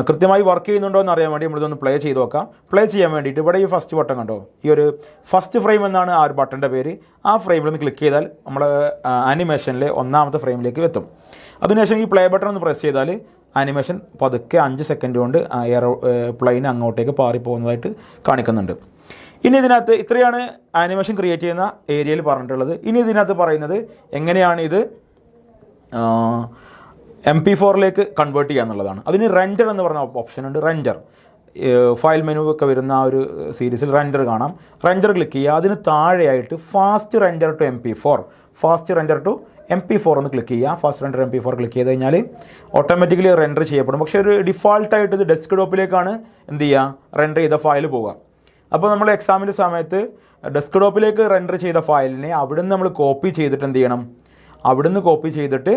കൃത്യമായി വർക്ക് ചെയ്യുന്നുണ്ടോ എന്ന് അറിയാൻ വേണ്ടി നമ്മളിതൊന്ന് പ്ലേ ചെയ്ത് നോക്കാം. പ്ലേ ചെയ്യാൻ വേണ്ടിയിട്ട് ഇവിടെ ഈ ഫസ്റ്റ് ബട്ടൺ കണ്ടോ, ഈ ഒരു ഫസ്റ്റ് ഫ്രെയിം എന്നാണ് ആ ഒരു ബട്ടൻ്റെ പേര്. ആ ഫ്രെയിമിലൊന്ന് ക്ലിക്ക് ചെയ്താൽ നമ്മൾ ആനിമേഷനിലെ 1ാമത്തെ ഫ്രെയിമിലേക്ക് എത്തും. അതിനുശേഷം ഈ പ്ലേ ബട്ടൺ ഒന്ന് പ്രസ് ചെയ്താൽ ആനിമേഷൻ പതുക്കെ 5 സെക്കൻഡ് കൊണ്ട് പ്ലെയിൻ അങ്ങോട്ടേക്ക് പാറിപ്പോകുന്നതായിട്ട് കാണിക്കുന്നുണ്ട്. ഇനി ഇതിനകത്ത് ഇത്രയാണ് ആനിമേഷൻ ക്രിയേറ്റ് ചെയ്യുന്ന ഏരിയയിൽ പറഞ്ഞിട്ടുള്ളത്. ഇനി ഇതിനകത്ത് പറയുന്നത് എങ്ങനെയാണ് ഇത് MP4 കൺവേർട്ട് ചെയ്യുക എന്നുള്ളതാണ്. അതിന് റെൻഡർ എന്ന് പറഞ്ഞ ഓപ്ഷൻ ഉണ്ട്. റെൻഡർ ഫയൽ മെനു ഒക്കെ വരുന്ന ആ ഒരു സീരീസിൽ റെൻഡർ കാണാം. റെൻഡർ ക്ലിക്ക് ചെയ്യുക. അതിന് താഴെയായിട്ട് fast render to MP4, fast render to MP4 എന്ന് ക്ലിക്ക് ചെയ്യുക. ഫാസ്റ്റ് റെൻഡർ MP4 ക്ലിക്ക് ചെയ്ത് കഴിഞ്ഞാൽ ഓട്ടോമാറ്റിക്കലി റെൻഡർ ചെയ്യപ്പെടും. പക്ഷേ ഒരു ഡിഫാൾട്ടായിട്ട് ഇത് ഡെസ്ക്ടോപ്പിലേക്കാണ് എന്ത് ചെയ്യുക, റെൻഡർ ചെയ്ത ഫയൽ പോവുക. അപ്പോൾ നമ്മൾ എക്സാമിൻ്റെ സമയത്ത് ഡെസ്ക്ടോപ്പിലേക്ക് റെൻഡർ ചെയ്ത ഫയലിനെ അവിടുന്ന് നമ്മൾ കോപ്പി ചെയ്തിട്ട് എന്ത് ചെയ്യണം, അവിടുന്ന് കോപ്പി ചെയ്തിട്ട്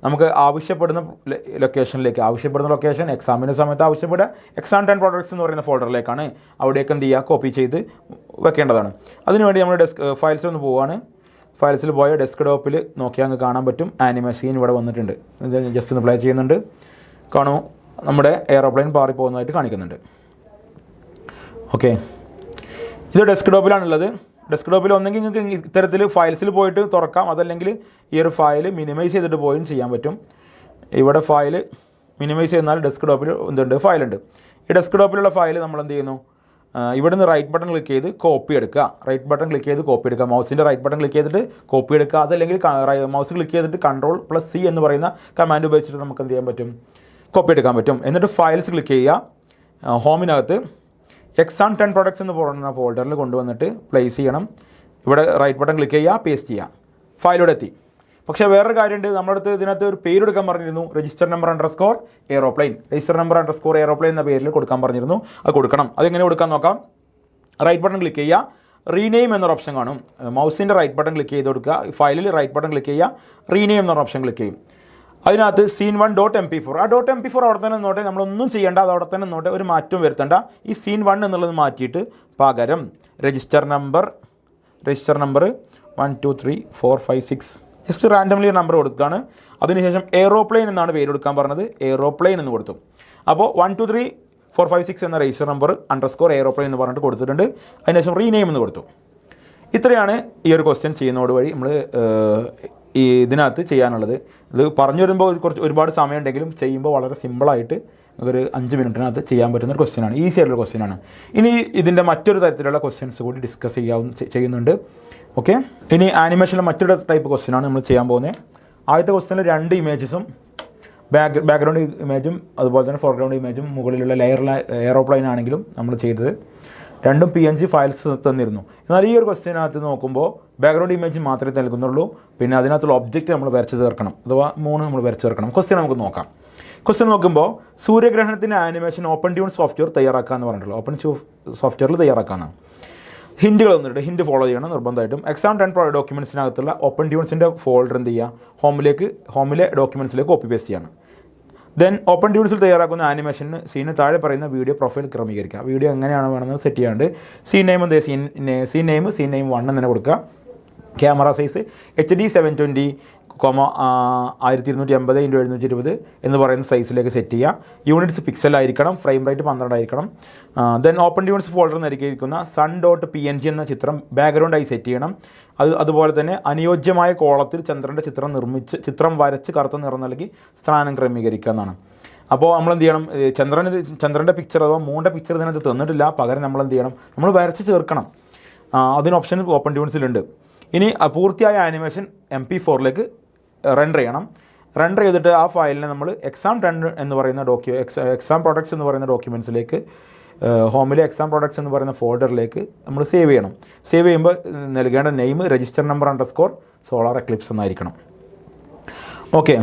നമുക്ക് ആവശ്യപ്പെടുന്ന ലൊക്കേഷൻ എക്സാമിൻ്റെ സമയത്ത് ആവശ്യപ്പെടുക എക്സാം 10 പ്രോഡക്ട്സ് എന്ന് പറയുന്ന ഫോൾഡറിലേക്കാണ്. അവിടേക്ക് എന്ത് ചെയ്യുക, കോപ്പി ചെയ്ത് വെക്കേണ്ടതാണ്. അതിനുവേണ്ടി നമ്മൾ ഫയൽസിൽ ഒന്ന് പോവുകയാണ്. ഫയൽസിൽ പോയ ഡെസ്ക്ടോപ്പിൽ നോക്കിയാൽ അങ്ങ് കാണാൻ പറ്റും. ആനിമേഷൻ ഇവിടെ വന്നിട്ടുണ്ട്. ജസ്റ്റ് ഒന്ന് പ്ലേ ചെയ്യുന്നുണ്ട്. കാണൂ, നമ്മുടെ എയറോപ്ലെയിൻ പാറി പോകുന്നതായിട്ട് കാണിക്കുന്നുണ്ട്. ഓക്കെ, ഇത് ഡെസ്ക്ടോപ്പിലാണുള്ളത്. ഡെസ്ക്ടോപ്പിൽ ഒന്നെങ്കിൽ നിങ്ങൾക്ക് ഇത്തരത്തിൽ ഫയൽസിൽ പോയിട്ട് തുറക്കാം, അതല്ലെങ്കിൽ ഈ ഒരു ഫയൽ മിനിമൈസ് ചെയ്തിട്ട് പോയും ചെയ്യാൻ പറ്റും. ഇവിടെ ഫയൽ മിനിമൈസ് ചെയ്യുന്നാൽ ഡെസ്ക്ടോപ്പിൽ എന്തുണ്ട്, ഫയലുണ്ട്. ഈ ഡെസ്ക്ടോപ്പിലുള്ള ഫയൽ നമ്മൾ എന്ത് ചെയ്യുന്നു, ഇവിടുന്ന് റൈറ്റ് ബട്ടൺ ക്ലിക്ക് ചെയ്ത് കോപ്പി എടുക്കുക. റൈറ്റ് ബട്ടൺ ക്ലിക്ക് ചെയ്ത് കോപ്പി എടുക്കുക. മൗസിൻ്റെ റൈറ്റ് ബട്ടൺ ക്ലിക്ക് ചെയ്തിട്ട് കോപ്പി എടുക്കുക. അതല്ലെങ്കിൽ മൗസ് ക്ലിക്ക് ചെയ്തിട്ട് Ctrl+C എന്ന് പറയുന്ന കമാൻഡ് ഉപയോഗിച്ചിട്ട് നമുക്ക് എന്ത് ചെയ്യാൻ പറ്റും, കോപ്പി എടുക്കാൻ പറ്റും. എന്നിട്ട് ഫയൽസ് ക്ലിക്ക് ചെയ്യുക. ഹോമിനകത്ത് എക്സാം 10 പ്രോഡക്ട്സ് എന്ന് പറയുന്ന ഫോൾഡറിൽ കൊണ്ടുവന്നിട്ട് പ്ലേസ് ചെയ്യണം. ഇവിടെ റൈറ്റ് ബട്ടൺ ക്ലിക്ക് ചെയ്യുക, പേസ്റ്റ് ചെയ്യുക. ഫയലിവിടെ എത്തി. പക്ഷേ വേറൊരു കാര്യമുണ്ട്, നമ്മുടെ അടുത്ത് ഇതിനകത്ത് ഒരു പേര് കൊടുക്കാൻ പറഞ്ഞിരുന്നു. Register number _aeroplane, register number _aeroplane എന്ന പേരിൽ കൊടുക്കാൻ പറഞ്ഞിരുന്നു. അത് കൊടുക്കണം. അതെങ്ങനെ കൊടുക്കാൻ നോക്കാം. റൈറ്റ് ബട്ടൺ ക്ലിക്ക് ചെയ്യുക, റീനെയിം എന്നൊരു ഓപ്ഷൻ കാണും. മൗസിൻ്റെ റൈറ്റ് ബട്ടൺ ക്ലിക്ക് ചെയ്ത് കൊടുക്കുക. ഫയലിൽ റൈറ്റ് ബട്ടൺ ക്ലിക്ക് ചെയ്യുക, റീനെയിം എന്നൊരു ഓപ്ഷൻ ക്ലിക്ക് ചെയ്യും. അതിനകത്ത് scene1.mp4 ആ .mp4 അവിടെ തന്നെ നിന്നോട്ടെ, നമ്മളൊന്നും ചെയ്യേണ്ട, അത് അവിടെ തന്നെ നിന്നോട്ടെ, ഒരു മാറ്റവും വരുത്തേണ്ട. ഈ scene1 എന്നുള്ളത് മാറ്റിയിട്ട് പകരം register number 1 2 3 4 5 6 just randomly number കൊടുക്കുകയാണ്. അതിനുശേഷം എയറോപ്ലെയിൻ എന്നാണ് പേര് കൊടുക്കാൻ പറഞ്ഞത്. എയറോപ്ലെയിൻ എന്ന് കൊടുത്തു. അപ്പോൾ 1 2 3 4 5 6 എന്ന രജിസ്റ്റർ നമ്പർ _എയറോപ്ലെയിൻ എന്ന് പറഞ്ഞിട്ട് കൊടുത്തിട്ടുണ്ട്. അതിനുശേഷം റീനെയിം എന്ന് കൊടുത്തു. ഇത്രയാണ് ഈ ഒരു ക്വസ്റ്റ്യൻ ചെയ്യുന്നതോടുവഴി നമ്മൾ ഈ ഇതിനകത്ത് ചെയ്യാനുള്ളത്. ഇത് പറഞ്ഞു വരുമ്പോൾ ഒരുപാട് സമയം ഉണ്ടെങ്കിലും ചെയ്യുമ്പോൾ വളരെ സിമ്പിളായിട്ട് ഒരു 5 മിനിറ്റിനകത്ത് ചെയ്യാൻ പറ്റുന്നൊരു ക്വസ്റ്റ്യനാണ്. ഈസി ആയിട്ടുള്ള ക്വസ്റ്റ്യനാണ്. ഇനി ഇതിൻ്റെ മറ്റൊരു തരത്തിലുള്ള ക്വസ്റ്റ്യൻസ് കൂടി ഡിസ്കസ് ചെയ്യുന്നുണ്ട്. ഓക്കെ, ഇനി ആനിമേഷനിലെ മറ്റൊരു ടൈപ്പ് ക്വസ്റ്റ്യനാണ് നമ്മൾ ചെയ്യാൻ പോകുന്നത്. ആദ്യത്തെ ക്വസ്റ്റ്യനിൽ 2 ഇമേജസും ബാക്ക്ഗ്രൗണ്ട് ഇമേജും അതുപോലെ തന്നെ ഫോർഗ്രൗണ്ട് ഇമേജും മുകളിലുള്ള എയറോപ്ലെയിൻ ആണെങ്കിലും നമ്മൾ ചെയ്തത് രണ്ടും PNG ഫയൽസ് തന്നിരുന്നു. എന്നാൽ ഈ ഒരു ക്വസ്റ്റ്യനകത്ത് നോക്കുമ്പോൾ ബാക്ക്ഗ്രൗണ്ട് ഇമേജ് മാത്രമേ നൽകുന്നുള്ളൂ. പിന്നെ അതിനകത്തുള്ള ഒബ്ജക്റ്റ് നമ്മൾ വരച്ച് തീർക്കണം, അഥവാ 3 നമ്മൾ വരച്ച് തീർക്കണം. ക്വസ്റ്റ്യൻ നമുക്ക് നോക്കാം. ക്വസ്റ്റ്യൻ നോക്കുമ്പോൾ സൂര്യഗ്രഹണത്തിൻ്റെ ആനിമേഷൻ OpenTune സോഫ്റ്റ്വെയർ തയ്യാറാക്കാമെന്ന് പറഞ്ഞിട്ടുള്ളൂ. OpenTune സോഫ്റ്റ്വെയറിൽ തയ്യാറാക്കാനാണ്. ഹിൻറ്റുകൾ വന്നിട്ട് ഹിൻറ്റ് ഫോളോ ചെയ്യണം നിർബന്ധമായിട്ടും. എക്സാം 10 ഡോക്യുമെൻറ്റ്സിനകത്തുള്ള OpenTunesൻ്റെ ഫോൾഡർ എന്ത് ചെയ്യുക, ഹോമിലെ ഡോക്യുമെൻറ്റ്സിലേക്ക് കോപ്പി പേസ്റ്റ് ചെയ്യണം. ദെൻ OpenTunesൽ തയ്യാറാക്കുന്ന ആനിമേഷന് സീന് താഴെ പറയുന്ന വീഡിയോ പ്രൊഫൈൽ ക്രമീകരിക്കുക. വീഡിയോ എങ്ങനെയാണ് വേണമെന്ന് സെറ്റ് ചെയ്യാണ്ട് സീൻ നെയിം 1 എന്ന് തന്നെ കൊടുക്കുക. ക്യാമറ സൈസ് HD 720, 1280x720 എന്ന് പറയുന്ന സൈസിലേക്ക് സെറ്റ് ചെയ്യുക. യൂണിറ്റ്സ് പിക്സൽ ആയിരിക്കണം. ഫ്രെയിം റേറ്റ് 12 ആയിരിക്കണം. ദെൻ OpenTunes ഫോൾഡർ നൽകിയിരിക്കുന്ന sun.png എന്ന ചിത്രം ബാക്ക്ഗ്രൗണ്ടായി സെറ്റ് ചെയ്യണം. അതുപോലെ തന്നെ അനുയോജ്യമായ കോളത്തിൽ ചന്ദ്രൻ്റെ ചിത്രം വരച്ച് കറുത്ത നിറം നൽകി സ്ഥാനം ക്രമീകരിക്കുക എന്നാണ്. അപ്പോൾ നമ്മൾ എന്ത് ചെയ്യണം, ചന്ദ്രൻ്റെ പിക്ചർ അഥവാ മൂണിൻ്റെ പിക്ചർ ഇതിനകത്ത് തന്നിട്ടില്ല. പകരം നമ്മൾ എന്ത് ചെയ്യണം, നമ്മൾ വരച്ച് ചേർക്കണം. അതിന് ഓപ്ഷൻ OpenTunesലുണ്ട്. ഇനി പൂർത്തിയായ ആനിമേഷൻ MP4ലേക്ക് റെൻഡർ ചെയ്യണം. റെൻഡർ ചെയ്തിട്ട് ആ ഫയലിനെ നമ്മൾ എക്സാം 10 എന്ന് പറയുന്ന എക്സാം പ്രോഡക്ട്സ് എന്ന് പറയുന്ന ഡോക്യുമെൻറ്റ്സിലേക്ക് ഹോമിലെ എക്സാം പ്രോഡക്ട്സ് എന്ന് പറയുന്ന ഫോൾഡറിലേക്ക് നമ്മൾ സേവ് ചെയ്യണം. സേവ് ചെയ്യുമ്പോൾ നൽകേണ്ട name register number _solar eclipse എന്നായിരിക്കണം. ഓക്കെ,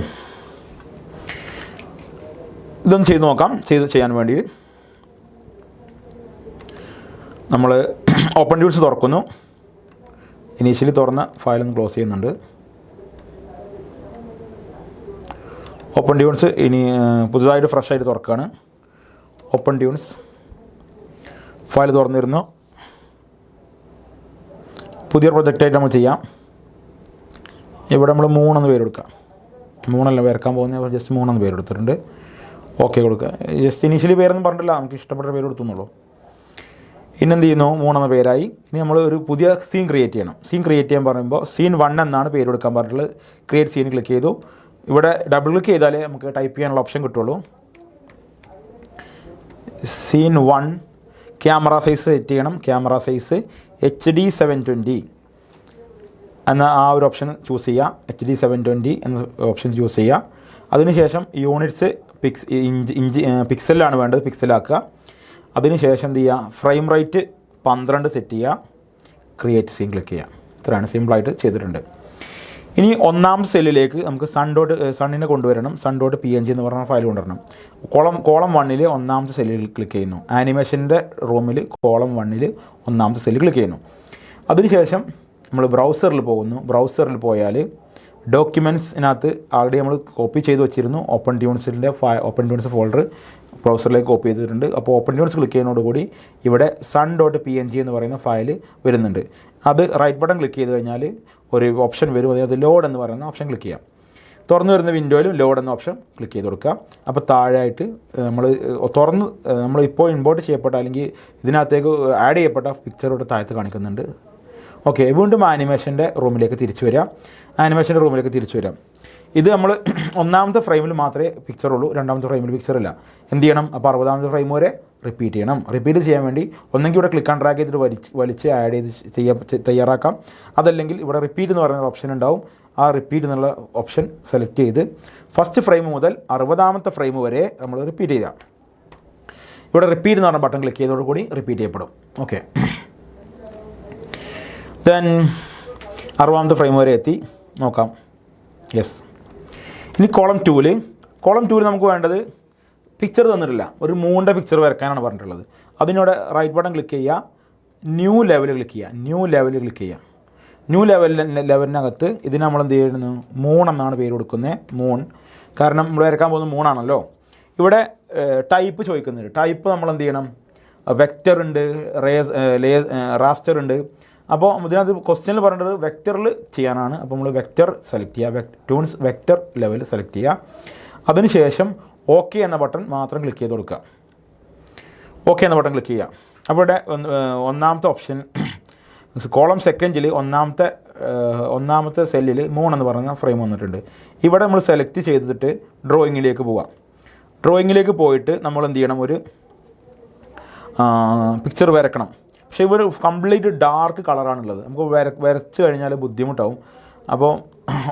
ഇതൊന്ന് ചെയ്ത് നോക്കാം. ചെയ്യാൻ വേണ്ടി നമ്മൾ OpenTunes തുറക്കുന്നു. ഇനീഷ്യലി തുറന്ന ഫയലൊന്ന് ക്ലോസ് ചെയ്യുന്നുണ്ട്. OpenTunes ഇനി പുതുതായിട്ട് ഫ്രഷ് ആയിട്ട് തുറക്കുകയാണ്. OpenTunes ഫയൽ തുറന്നിരുന്നു. പുതിയ പ്രൊജക്റ്റായിട്ട് നമ്മൾ ചെയ്യാം. ഇവിടെ നമ്മൾ 3 എന്ന് പേര് കൊടുക്കാം. 3 വരക്കാൻ പോകുന്ന ജസ്റ്റ് 3 എന്ന് പേര് കൊടുത്തിട്ടുണ്ട്. ഓക്കെ കൊടുക്കുക. ജസ്റ്റ് ഇനീഷ്യലി പേരൊന്നും പറഞ്ഞിട്ടില്ല, നമുക്ക് ഇഷ്ടപ്പെട്ട പേര് കൊടുത്തുന്നുള്ളൂ. ഇനി എന്ത് ചെയ്യുന്നു, 3 എന്ന പേരായി. ഇനി നമ്മൾ ഒരു പുതിയ സീൻ ക്രിയേറ്റ് ചെയ്യണം. സീൻ ക്രിയേറ്റ് ചെയ്യാൻ പറയുമ്പോൾ scene1 എന്നാണ് പേര് കൊടുക്കാൻ പറഞ്ഞിട്ടുള്ളത്. ക്രിയേറ്റ് സീൻ ക്ലിക്ക് ചെയ്തു. ഇവിടെ ഡബിൾ ക്ലിക്ക് ചെയ്താലേ നമുക്ക് ടൈപ്പ് ചെയ്യാനുള്ള ഓപ്ഷൻ കിട്ടുള്ളൂ. scene1 ക്യാമറ സൈസ് സെറ്റ് ചെയ്യണം. ക്യാമറ സൈസ് HD 720 എന്ന ആ ഒരു ഓപ്ഷൻ ചൂസ് ചെയ്യുക. HD 720 എന്ന ഓപ്ഷൻ ചൂസ് ചെയ്യുക. അതിനുശേഷം യൂണിറ്റ്സ് പിക്സലിലാണ് വേണ്ടത്, പിക്സലാക്കുക. അതിനുശേഷം എന്ത് ചെയ്യുക, ഫ്രെയിം റേറ്റ് 12 സെറ്റ് ചെയ്യുക, ക്രിയേറ്റ് സീൻ ക്ലിക്ക് ചെയ്യുക. ഇത്രയാണ്, സിമ്പിളായിട്ട് ചെയ്തിട്ടുണ്ട്. ഇനി ഒന്നാം സെല്ലിലേക്ക് നമുക്ക് സണ്ണിനെ കൊണ്ടുവരണം. sun.png എന്ന് പറഞ്ഞ ഫയൽ കൊണ്ടുവരണം. കോളം 1 ഒന്നാമത്തെ സെല്ലിൽ ക്ലിക്ക് ചെയ്യുന്നു. ആനിമേഷൻ്റെ റൂമിൽ കോളം 1 ഒന്നാമത്തെ സെല്ലിൽ ക്ലിക്ക് ചെയ്യുന്നു. അതിനുശേഷം നമ്മൾ ബ്രൗസറിൽ പോകുന്നു. ബ്രൗസറിൽ പോയാൽ ഡോക്യുമെൻറ്റ്സിനകത്ത് ആൾറെഡി നമ്മൾ കോപ്പി ചെയ്ത് വെച്ചിരുന്നു. ഓപ്പൺ ട്യൂൺസ് ഫോൾഡർ ബ്രൗസറിലേക്ക് കോപ്പി ചെയ്തിട്ടുണ്ട്. അപ്പോൾ ഓപ്പൺ ട്യൂൺസ് ക്ലിക്ക് ചെയ്യുന്നതോടുകൂടി ഇവിടെ sun.png എന്ന് പറയുന്ന ഫയൽ വരുന്നുണ്ട്. അത് റൈറ്റ് ബട്ടൺ ക്ലിക്ക് ചെയ്ത് കഴിഞ്ഞാൽ ഒരു ഓപ്ഷൻ വരും, അതായത് ലോഡ് എന്ന് പറയുന്ന ഓപ്ഷൻ ക്ലിക്ക് ചെയ്യാം. തുറന്നു വരുന്ന വിൻഡോയിലും ലോഡ് എന്ന ഓപ്ഷൻ ക്ലിക്ക് ചെയ്ത് കൊടുക്കുക. അപ്പോൾ താഴെയായിട്ട് നമ്മൾ ഇപ്പോൾ ഇമ്പോർട്ട് ചെയ്യപ്പെട്ട അല്ലെങ്കിൽ ഇതിനകത്തേക്ക് ആഡ് ചെയ്യപ്പെട്ട പിക്ചർ ഇവിടെ താഴത്ത് കാണിക്കുന്നുണ്ട്. ഓക്കെ, വീണ്ടും ആനിമേഷൻ്റെ റൂമിലേക്ക് തിരിച്ചു വരാം. ഇത് നമ്മൾ ഒന്നാമത്തെ ഫ്രെയിമിൽ മാത്രമേ പിക്ചറുള്ളൂ, രണ്ടാമത്തെ ഫ്രെയിമിൽ പിക്ചറില്ല. എന്ത് ചെയ്യണം, അപ്പോൾ 60ാമത്തെ ഫ്രെയിം വരെ റിപ്പീറ്റ് ചെയ്യണം. റിപ്പീറ്റ് ചെയ്യാൻ വേണ്ടി ഒന്നെങ്കിൽ ഇവിടെ ക്ലിക്ക് ആൻഡ് ഡ്രാഗ് ചെയ്തിട്ട് വലിച്ച് ആഡ് ചെയ്ത് തയ്യാറാക്കാം. അതല്ലെങ്കിൽ ഇവിടെ റിപ്പീറ്റ് എന്ന് പറയുന്ന ഓപ്ഷൻ ഉണ്ടാവും. ആ റിപ്പീറ്റ് എന്നുള്ള ഓപ്ഷൻ സെലക്ട് ചെയ്ത് ഫസ്റ്റ് ഫ്രെയിം മുതൽ 60ാമത്തെ ഫ്രെയിം വരെ നമ്മൾ റിപ്പീറ്റ് ചെയ്യുക. ഇവിടെ റിപ്പീറ്റ് എന്ന് പറഞ്ഞ ബട്ടൺ ക്ലിക്ക് ചെയ്തതോടുകൂടി റിപ്പീറ്റ് ചെയ്യപ്പെടും. ഓക്കെ, ദെൻ 60ാമത്തെ ഫ്രെയിം വരെ എത്തി, നോക്കാം. യെസ്. ഇനി കോളം 2ൽ നമുക്ക് വേണ്ടത് പിക്ചർ തന്നിട്ടില്ല, ഒരു മൂണിൻ്റെ പിക്ചർ വരയ്ക്കാനാണ് പറഞ്ഞിട്ടുള്ളത്. അതിനോട് റൈറ്റ് ബട്ടൺ ക്ലിക്ക് ചെയ്യുക, ന്യൂ ലെവൽ ക്ലിക്ക് ചെയ്യുക. ന്യൂ ലെവലിനകത്ത് ഇതിന് നമ്മൾ എന്ത് ചെയ്യുന്നു, മൂൺ എന്നാണ് പേര് കൊടുക്കുന്നത്. മൂൺ, കാരണം നമ്മൾ വരയ്ക്കാൻ പോകുന്നത് മൂണാണല്ലോ. ഇവിടെ ടൈപ്പ് ചോദിക്കുന്നുണ്ട്. ടൈപ്പ് നമ്മൾ എന്ത് ചെയ്യണം, വെക്റ്റർ ഉണ്ട്, റാസ്റ്റർ ഉണ്ട്. അപ്പോൾ ഇതിനകത്ത് ക്വസ്റ്റ്യനിൽ പറഞ്ഞിട്ട് വെക്റ്ററിൽ ചെയ്യാനാണ്. അപ്പോൾ നമ്മൾ വെക്റ്റർ സെലക്ട് ചെയ്യുക, ട്യൂൺസ് വെക്റ്റർ ലെവൽ സെലക്ട് ചെയ്യുക. അതിനുശേഷം ഓക്കെ എന്ന ബട്ടൺ മാത്രം ക്ലിക്ക് ചെയ്ത് കൊടുക്കുക. അപ്പോൾ ഇവിടെ ഒന്നാമത്തെ ഓപ്ഷൻ കോളം സെക്കൻഡിൽ ഒന്നാമത്തെ സെല്ലിൽ 3 എന്ന് പറയുന്ന ഫ്രെയിം വന്നിട്ടുണ്ട്. ഇവിടെ നമ്മൾ സെലക്ട് ചെയ്തിട്ട് ഡ്രോയിങ്ങിലേക്ക് പോവാം. ഡ്രോയിങ്ങിലേക്ക് പോയിട്ട് നമ്മൾ എന്ത് ചെയ്യണം, ഒരു പിക്ചർ വരക്കണം. പക്ഷേ ഇവർ കംപ്ലീറ്റ് ഡാർക്ക് കളറാണുള്ളത്. നമുക്ക് വരച്ച് കഴിഞ്ഞാൽ ബുദ്ധിമുട്ടാവും. അപ്പോൾ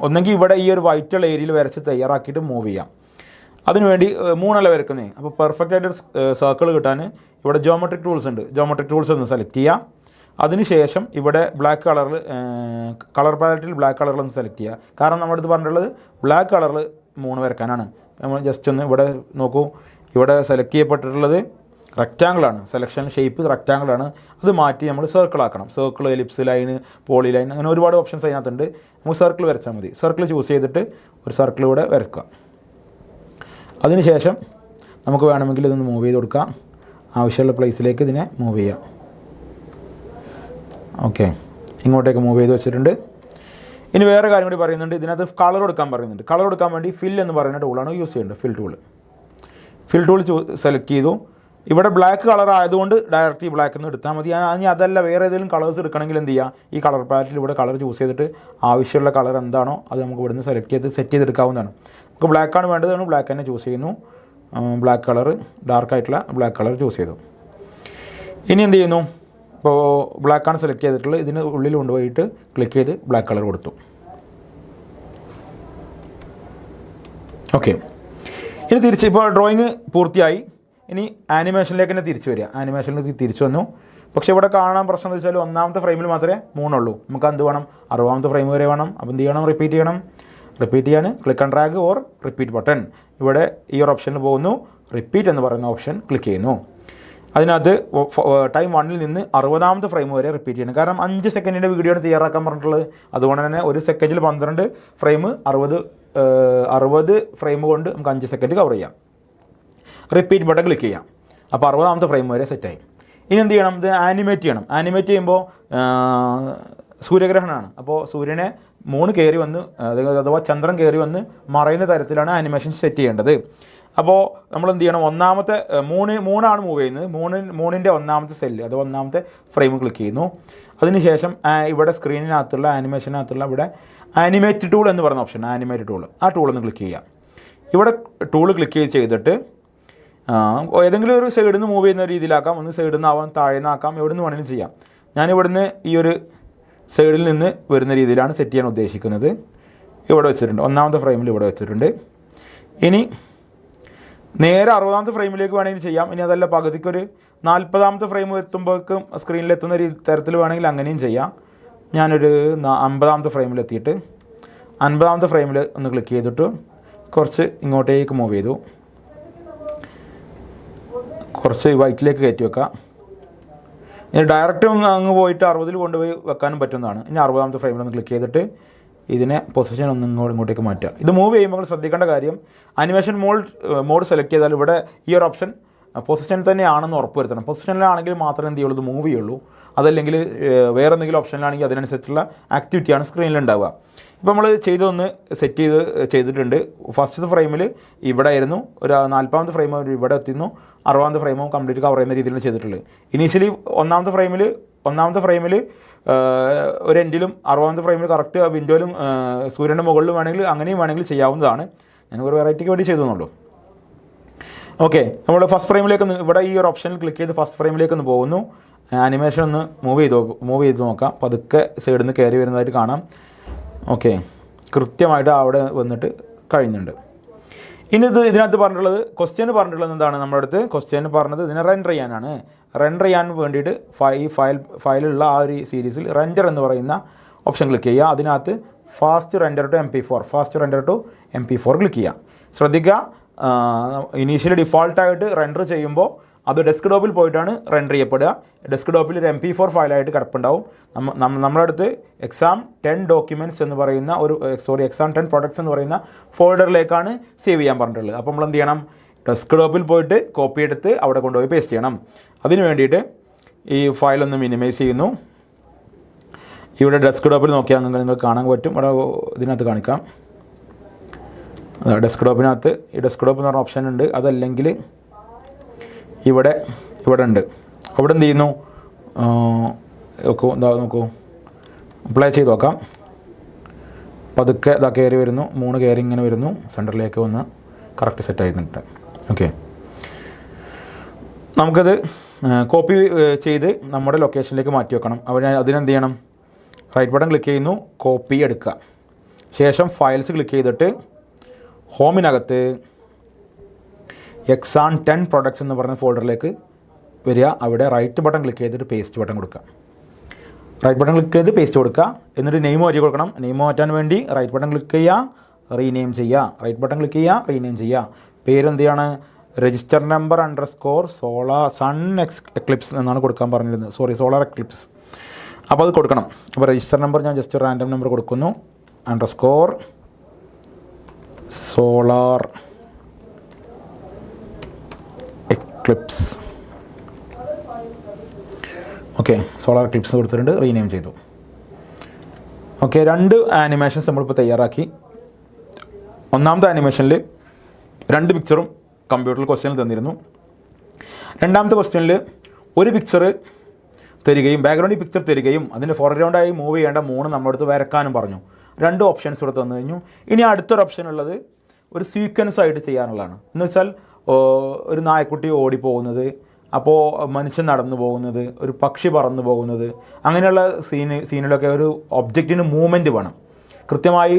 ഒന്നെങ്കിൽ ഇവിടെ ഈ ഒരു വൈറ്റുള്ള ഏരിയയിൽ വരച്ച് തയ്യാറാക്കിയിട്ട് മൂവ് ചെയ്യാം. അതിനുവേണ്ടി 3 വരക്കുന്നത്. അപ്പോൾ പെർഫെക്റ്റ് ആയിട്ട് സർക്കിൾ കിട്ടാൻ ഇവിടെ ജോമെട്രിക് ടൂൾസ് ഉണ്ട്. ജോമെട്രിക് ടൂൾസ് ഒന്ന് സെലക്ട് ചെയ്യാം. അതിനുശേഷം ഇവിടെ ബ്ലാക്ക് കളറിൽ കളർ പാലറ്റിൽ ബ്ലാക്ക് കളറിലൊന്ന് സെലക്ട് ചെയ്യുക. കാരണം നമ്മുടെ അടുത്ത് പറഞ്ഞിട്ടുള്ളത് ബ്ലാക്ക് കളറിൽ 3 വരക്കാനാണ്. നമ്മൾ ജസ്റ്റ് ഒന്ന് ഇവിടെ നോക്കൂ, ഇവിടെ സെലക്ട് ചെയ്യപ്പെട്ടിട്ടുള്ളത് റെക്റ്റാങ്കിളാണ്. സെലക്ഷൻ ഷേപ്പ് റെക്റ്റാങ്കിളാണ്. അത് മാറ്റി നമ്മൾ സർക്കിളാക്കണം. Circle, ellipse, line, poly line, അങ്ങനെ ഒരുപാട് ഓപ്ഷൻസ് അതിനകത്തുണ്ട്. നമുക്ക് സർക്കിൾ വരച്ചാൽ മതി. സർക്കിൾ ചൂസ് ചെയ്തിട്ട് ഒരു സർക്കിൾ ഇവിടെ വരക്കുക. അതിനുശേഷം നമുക്ക് വേണമെങ്കിൽ ഇതൊന്ന് മൂവ് ചെയ്ത് കൊടുക്കാം. ആവശ്യമുള്ള പ്ലേസിലേക്ക് ഇതിനെ മൂവ് ചെയ്യാം. ഓക്കെ, ഇങ്ങോട്ടേക്ക് മൂവ് ചെയ്ത് വെച്ചിട്ടുണ്ട്. ഇനി വേറെ കാര്യം കൂടി പറയുന്നുണ്ട്. ഇതിനകത്ത് കളർ കൊടുക്കാൻ പറയുന്നുണ്ട്. കളർ കൊടുക്കാൻ വേണ്ടി ഫിൽ എന്ന് പറയുന്ന ടൂളാണ് യൂസ് ചെയ്യേണ്ടത്. ഫിൽ ടൂൾ സെലക്ട് ചെയ്തു. ഇവിടെ ബ്ലാക്ക് കളർ ആയതുകൊണ്ട് ഡയറക്റ്റ് ഈ ബ്ലാക്ക് നിന്ന് എടുത്താൽ മതി. ഇനി അതല്ല വേറെ ഏതെങ്കിലും കളേഴ്സ് എടുക്കണമെങ്കിൽ എന്ത് ചെയ്യുക, ഈ കളർ പാലറ്റിൽ ഇവിടെ കളർ ചൂസ് ചെയ്തിട്ട് ആവശ്യമുള്ള കളർ എന്താണോ അത് നമുക്ക് ഇവിടുന്ന് സെറ്റ് ചെയ്തെടുക്കാവുന്നതാണ്. നമുക്ക് ബ്ലാക്കാണ് വേണ്ടതാണ്, ബ്ലാക്ക് തന്നെ ചൂസ് ചെയ്യുന്നു. ബ്ലാക്ക് കളർ, ഡാർക്കായിട്ടുള്ള ബ്ലാക്ക് കളർ ചൂസ് ചെയ്തു. ഇനി എന്ത് ചെയ്യുന്നു, ഇപ്പോൾ ബ്ലാക്കാണ് സെലക്ട് ചെയ്തിട്ടുള്ളത്. ഇതിന് ഉള്ളിൽ കൊണ്ടുപോയിട്ട് ക്ലിക്ക് ചെയ്ത് ബ്ലാക്ക് കളർ കൊടുത്തു. ഓക്കെ, ഇനി ഇപ്പോൾ ഡ്രോയിങ് പൂർത്തിയായി. ഇനി ആനിമേഷനിലേക്ക് തന്നെ തിരിച്ചു വന്നു. പക്ഷേ ഇവിടെ കാണാൻ പ്രശ്നം എന്ന് വെച്ചാൽ ഒന്നാമത്തെ ഫ്രെയിമിൽ മാത്രമേ 3 ഉള്ളൂ. നമുക്ക് എന്ത് വേണം, 60ാമത്തെ ഫ്രെയിം വരെ വേണം. അപ്പോൾ എന്ത് ചെയ്യണം, റിപ്പീറ്റ് ചെയ്യാൻ click and drag or repeat button. ഇവിടെ ഈ ഒരു ഓപ്ഷനിൽ പോകുന്നു, റിപ്പീറ്റ് എന്ന് പറയുന്ന ഓപ്ഷൻ ക്ലിക്ക് ചെയ്യുന്നു. അതിനകത്ത് ടൈം 1ൽ നിന്ന് 60ാമത്തെ ഫ്രെയിം വരെ റിപ്പീറ്റ് ചെയ്യണം. കാരണം 5 സെക്കൻഡിൻ്റെ വീഡിയോ ആണ് തയ്യാറാക്കാൻ പറഞ്ഞിട്ടുള്ളത്. അതുകൊണ്ട് തന്നെ ഒരു സെക്കൻഡിൽ 12 ഫ്രെയിം, 60 ഫ്രെയിം കൊണ്ട് നമുക്ക് 5 സെക്കൻഡ് കവർ ചെയ്യാം. റിപ്പീറ്റ് ബട്ടൺ ക്ലിക്ക് ചെയ്യാം. അപ്പോൾ 60ാമത്തെ ഫ്രെയിം വരെ സെറ്റായി. ഇനി എന്ത് ചെയ്യണം, ഇത് ആനിമേറ്റ് ചെയ്യണം. ആനിമേറ്റ് ചെയ്യുമ്പോൾ സൂര്യഗ്രഹണമാണ്. അപ്പോൾ സൂര്യനെ മൂൺ കയറി വന്ന് അഥവാ ചന്ദ്രൻ കയറി വന്ന് മറയുന്ന തരത്തിലാണ് ആനിമേഷൻ സെറ്റ് ചെയ്യേണ്ടത്. അപ്പോൾ നമ്മൾ എന്ത് ചെയ്യണം, ഒന്നാമത്തെ മൂണാണ് മൂവ് ചെയ്യുന്നത്. മൂണിൻ്റെ ഒന്നാമത്തെ സെല്ല് അഥവാ ഒന്നാമത്തെ ഫ്രെയിം ക്ലിക്ക് ചെയ്യുന്നു. അതിനുശേഷം ഇവിടെ സ്ക്രീനിനകത്തുള്ള ആനിമേഷനകത്തുള്ള ഇവിടെ ആനിമേറ്റ് ടൂൾ എന്ന് പറയുന്ന ഓപ്ഷൻ, ആനിമേറ്റ് ടൂൾ, ആ ടൂളൊന്ന് ക്ലിക്ക് ചെയ്യുക. ഇവിടെ ടൂൾ ക്ലിക്ക് ചെയ്തിട്ട് ഏതെങ്കിലും ഒരു സൈഡിൽ നിന്ന് മൂവ് ചെയ്യുന്ന രീതിയിലാക്കാം. ഒന്ന് സൈഡിൽ നിന്നാവാം, താഴെ നിന്നാക്കാം, എവിടെ നിന്ന് വേണമെങ്കിലും ചെയ്യാം. ഞാനിവിടുന്ന് ഈ ഒരു സൈഡിൽ നിന്ന് വരുന്ന രീതിയിലാണ് സെറ്റ് ചെയ്യാൻ ഉദ്ദേശിക്കുന്നത്. ഇവിടെ വെച്ചിട്ടുണ്ട്, ഒന്നാമത്തെ ഫ്രെയിമിൽ ഇവിടെ വെച്ചിട്ടുണ്ട്. ഇനി നേരെ 60ാമത്തെ ഫ്രെയിമിലേക്ക് വേണമെങ്കിൽ ചെയ്യാം. ഇനി അതല്ല പകുതിക്കൊരു 40ാമത്തെ ഫ്രെയിം എത്തുമ്പോഴേക്കും സ്ക്രീനിലെത്തുന്ന തരത്തിൽ വേണമെങ്കിൽ അങ്ങനെയും ചെയ്യാം. ഞാനൊരു 50ാമത്തെ ഫ്രെയിമിലെത്തിയിട്ട് 50ാമത്തെ ഫ്രെയിമിൽ ഒന്ന് ക്ലിക്ക് ചെയ്തിട്ട് കുറച്ച് ഇങ്ങോട്ടേക്ക് മൂവ് ചെയ്തു, കുറച്ച് വൈറ്റിലേക്ക് കയറ്റി വെക്കാം. ഇനി ഡയറക്റ്റ് അങ്ങ് പോയിട്ട് 60ൽ കൊണ്ടുപോയി വെക്കാനും പറ്റുന്നതാണ്. ഇനി 60ാമത്തെ ഫ്രെയിമിലൊന്ന് ക്ലിക്ക് ചെയ്തിട്ട് ഇതിനെ പൊസിഷൻ ഒന്ന് ഇങ്ങോട്ടേക്ക് മാറ്റുക. ഇത് മൂവ് ചെയ്യുമ്പോൾ ശ്രദ്ധിക്കേണ്ട കാര്യം, അനിമേഷൻ മോഡ് സെലക്ട് ചെയ്താൽ ഇവിടെ ഈ ഒരു ഓപ്ഷൻ പൊസിഷൻ തന്നെയാണെന്ന് ഉറപ്പ് വരുത്തണം. പൊസിഷനിലാണെങ്കിൽ മാത്രമേ എന്ത് ചെയ്യുള്ളൂ, ഇത് മൂവ് ചെയ്യുള്ളൂ. അതല്ലെങ്കിൽ വേറെ എന്തെങ്കിലും ഓപ്ഷനിലാണെങ്കിൽ അതിനനുസരിച്ചുള്ള ആക്ടിവിറ്റിയാണ് സ്ക്രീനിൽ ഉണ്ടാവുക. ഇപ്പോൾ നമ്മൾ ചെയ്തൊന്ന് സെറ്റ് ചെയ്തിട്ടുണ്ട്. ഫസ്റ്റത്തെ ഫ്രെയിമിൽ ഇവിടെ ആയിരുന്നു, ഒരു 40ാമത്തെ ഫ്രെയിം ഇവിടെ എത്തുന്നു, 60ാമത്തെ ഫ്രെയിമും കംപ്ലീറ്റ് കവർ ചെയ്യുന്ന രീതിയിലാണ് ചെയ്തിട്ടുള്ളത്. ഇനീഷ്യലി ഒന്നാമത്തെ ഫ്രെയിമിൽ ഒരു എൻഡിലും 60ാമത്തെ ഫ്രെയിമിൽ കറക്റ്റ് വിൻഡോയിലും സൂര്യൻ്റെ മുകളിലും വേണമെങ്കിൽ അങ്ങനെയും വേണമെങ്കിൽ ചെയ്യാവുന്നതാണ്. ഞാൻ ഒരു വെറൈറ്റിക്ക് വേണ്ടി ചെയ്തെന്നുള്ളൂ. ഓക്കെ, നമ്മൾ ഫസ്റ്റ് ഫ്രെയിമിലേക്ക് ഇവിടെ ഈ ഒരു ഓപ്ഷനിൽ ക്ലിക്ക് ചെയ്ത് ഫസ്റ്റ് ഫ്രെയിമിലേക്ക് ഒന്ന് പോകുന്നു. ആനിമേഷൻ ഒന്ന് മൂവ് ചെയ്ത് നോക്കാം. പതുക്കെ സൈഡിൽ നിന്ന് കയറി വരുന്നതായിട്ട് കാണാം. ഓക്കെ, കൃത്യമായിട്ട് അവിടെ വന്നിട്ട് കഴിയുന്നുണ്ട്. ഇനി ഇതിനകത്ത് പറഞ്ഞിട്ടുള്ളത് പറഞ്ഞിട്ടുള്ളത് എന്താണ്? നമ്മുടെ അടുത്ത് ക്വസ്റ്റ്യൻ പറഞ്ഞത് ഇതിനെ റെൻഡർ ചെയ്യാനാണ്. റെൻഡർ ചെയ്യാൻ വേണ്ടിയിട്ട് ഫയലുള്ള ആ ഒരു സീരീസിൽ റെൻഡർ എന്ന് പറയുന്ന ഓപ്ഷൻ ക്ലിക്ക് ചെയ്യുക. അതിനകത്ത് fast render to MP4 click ചെയ്യുക. ശ്രദ്ധിക്കുക, ഇനീഷ്യലി ഡിഫോൾട്ടായിട്ട് റെൻഡർ ചെയ്യുമ്പോൾ അത് ഡെസ്ക്ടോപ്പിൽ പോയിട്ടാണ് റെൻഡർ ചെയ്യപ്പെടുക. ഡെസ്ക്ടോപ്പിൽ ഒരു MP4 ഫയലായിട്ട് കിടപ്പുണ്ടാവും. നമ്മുടെ അടുത്ത് exam 10 documents എന്ന് പറയുന്ന exam 10 products എന്ന് പറയുന്ന ഫോൾഡറിലേക്കാണ് സേവ് ചെയ്യാൻ പറഞ്ഞിട്ടുള്ളത്. അപ്പോൾ നമ്മൾ എന്ത് ചെയ്യണം, ഡെസ്ക്ടോപ്പിൽ പോയിട്ട് കോപ്പി എടുത്ത് അവിടെ കൊണ്ടുപോയി പേസ്റ്റ് ചെയ്യണം. അതിന് വേണ്ടിയിട്ട് ഈ ഫയലൊന്ന് മിനിമൈസ് ചെയ്യുന്നു. ഇവിടെ ഡെസ്ക്ടോപ്പിൽ നോക്കിയാൽ നിങ്ങൾക്ക് കാണാൻ പറ്റും. ഇവിടെ ഇതിനകത്ത് കാണിക്കാം. ഡെസ്ക്ടോപ്പിനകത്ത് ഈ ഡെസ്ക്ടോപ്പ് എന്ന് പറഞ്ഞ ഓപ്ഷൻ ഉണ്ട്. അതല്ലെങ്കിൽ ഇവിടെ ഉണ്ട്. അവിടെ എന്ത് ചെയ്യുന്നു, നോക്കൂ, അപ്ലൈ ചെയ്ത് നോക്കാം. പതുക്കെ കയറി വരുന്നു, 3 കയറി ഇങ്ങനെ വരുന്നു, സെൻറ്ററിലേക്ക് വന്ന് കറക്റ്റ് സെറ്റ് ആയിരുന്നിട്ട്. ഓക്കെ, നമുക്കത് കോപ്പി ചെയ്ത് നമ്മുടെ ലൊക്കേഷനിലേക്ക് മാറ്റി വെക്കണം. അതിനെന്ത് ചെയ്യണം, റൈറ്റ് ബട്ടൺ ക്ലിക്ക് ചെയ്യുന്നു, കോപ്പി എടുക്കുക. ശേഷം ഫയൽസ് ക്ലിക്ക് ചെയ്തിട്ട് ഹോമിനകത്ത് exam 10 products എന്ന് പറയുന്ന ഫോൾഡറിലേക്ക് വരിക. അവിടെ റൈറ്റ് ബട്ടൺ ക്ലിക്ക് ചെയ്തിട്ട് പേസ്റ്റ് ബട്ടൺ കൊടുക്കുക. റൈറ്റ് ബട്ടൺ ക്ലിക്ക് ചെയ്ത് പേസ്റ്റ് കൊടുക്കുക. എന്നിട്ട് നെയിം മാറ്റി കൊടുക്കണം. നെയിം മാറ്റാൻ വേണ്ടി റൈറ്റ് ബട്ടൺ ക്ലിക്ക് ചെയ്യുക, റീനെയിം ചെയ്യുക. റൈറ്റ് ബട്ടൺ ക്ലിക്ക് ചെയ്യുക, റീനെയിം ചെയ്യുക. പേരെന്ത് ചെയ്യാണ്, രജിസ്റ്റർ നമ്പർ _സൺ എക്ലിപ്സ് എന്നാണ് കൊടുക്കാൻ പറഞ്ഞിരുന്നത്. Solar Eclipse. അപ്പോൾ അത് കൊടുക്കണം. അപ്പോൾ രജിസ്റ്റർ നമ്പർ ഞാൻ ജസ്റ്റ് റാൻഡം നമ്പർ കൊടുക്കുന്നു, _solar Eclipse. Okay, solar Eclipse കൊടുത്തിട്ടുണ്ട്, റീനെയിം ചെയ്തു. ഓക്കെ, 2 ആനിമേഷൻസ് നമ്മളിപ്പോൾ തയ്യാറാക്കി. ഒന്നാമത്തെ ആനിമേഷനിൽ 2 പിക്ചറും കമ്പ്യൂട്ടറിൽ ക്വസ്റ്റ്യനിൽ തന്നിരുന്നു. രണ്ടാമത്തെ ക്വസ്റ്റ്യനിൽ ഒരു പിക്ചർ തരികയും ബാക്ക്ഗ്രൗണ്ടിൽ പിക്ചർ തരികയും അതിൻ്റെ ഫോർഗ്രൗണ്ടായി മൂവ് ചെയ്യേണ്ട 3 നമ്മുടെ അടുത്ത് വരക്കാനും പറഞ്ഞു. 2 ഓപ്ഷൻസ് ഇവിടെ തന്നു കഴിഞ്ഞു. ഇനി അടുത്തൊരു ഓപ്ഷൻ ഉള്ളത് ഒരു സീക്വൻസ് ആയിട്ട് ചെയ്യാനുള്ളതാണ്. എന്ന് വെച്ചാൽ ഒരു നായക്കുട്ടി ഓടിപ്പോകുന്നത്, അപ്പോൾ മനുഷ്യൻ നടന്നു പോകുന്നത്, ഒരു പക്ഷി പറന്നു പോകുന്നത്, അങ്ങനെയുള്ള സീനിലൊക്കെ ഒരു ഒബ്ജക്റ്റിന് മൂവ്മെൻറ്റ് വേണം. കൃത്യമായി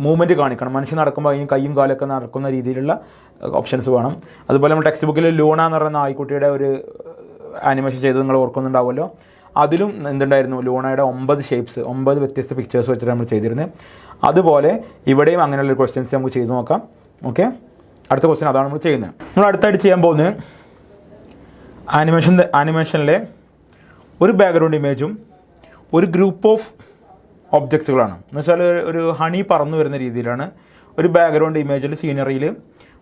മൂവ്മെൻറ്റ് കാണിക്കണം. മനുഷ്യൻ നടക്കുമ്പോൾ അതിന് കയ്യും കാലൊക്കെ നടക്കുന്ന രീതിയിലുള്ള ഓപ്ഷൻസ് വേണം. അതുപോലെ നമ്മൾ ടെക്സ്റ്റ് ബുക്കിൽ ലൂണ എന്ന് പറയുന്ന നായ്ക്കുട്ടിയുടെ ഒരു ആനിമേഷൻ ചെയ്ത് നിങ്ങൾ ഓർക്കുന്നുണ്ടാവുമല്ലോ. അതിലും എന്തുണ്ടായിരുന്നു, ലൂണയുടെ 9 ഷേപ്സ്, 9 വ്യത്യസ്ത പിക്ചേഴ്സ് വെച്ചിട്ട് നമ്മൾ ചെയ്തിരുന്നത്. അതുപോലെ ഇവിടെയും അങ്ങനെയുള്ള ക്വസ്റ്റ്യൻസ് നമുക്ക് ചെയ്ത് നോക്കാം. ഓക്കെ, അടുത്ത ക്വസ്റ്റ്യൻ അതാണ് നമ്മൾ ചെയ്യുന്നത്. നമ്മൾ അടുത്തായിട്ട് ചെയ്യാൻ പോകുന്നത് ആനിമേഷനിലെ ഒരു ബാക്ക്ഗ്രൗണ്ട് ഇമേജും ഒരു ഗ്രൂപ്പ് ഓഫ് ഒബ്ജക്ട്സുകളാണ്. എന്ന് വെച്ചാൽ ഒരു ഹണി പറന്നു വരുന്ന രീതിയിലാണ്. ഒരു ബാക്ക്ഗ്രൗണ്ട് ഇമേജിൽ സീനറിയിൽ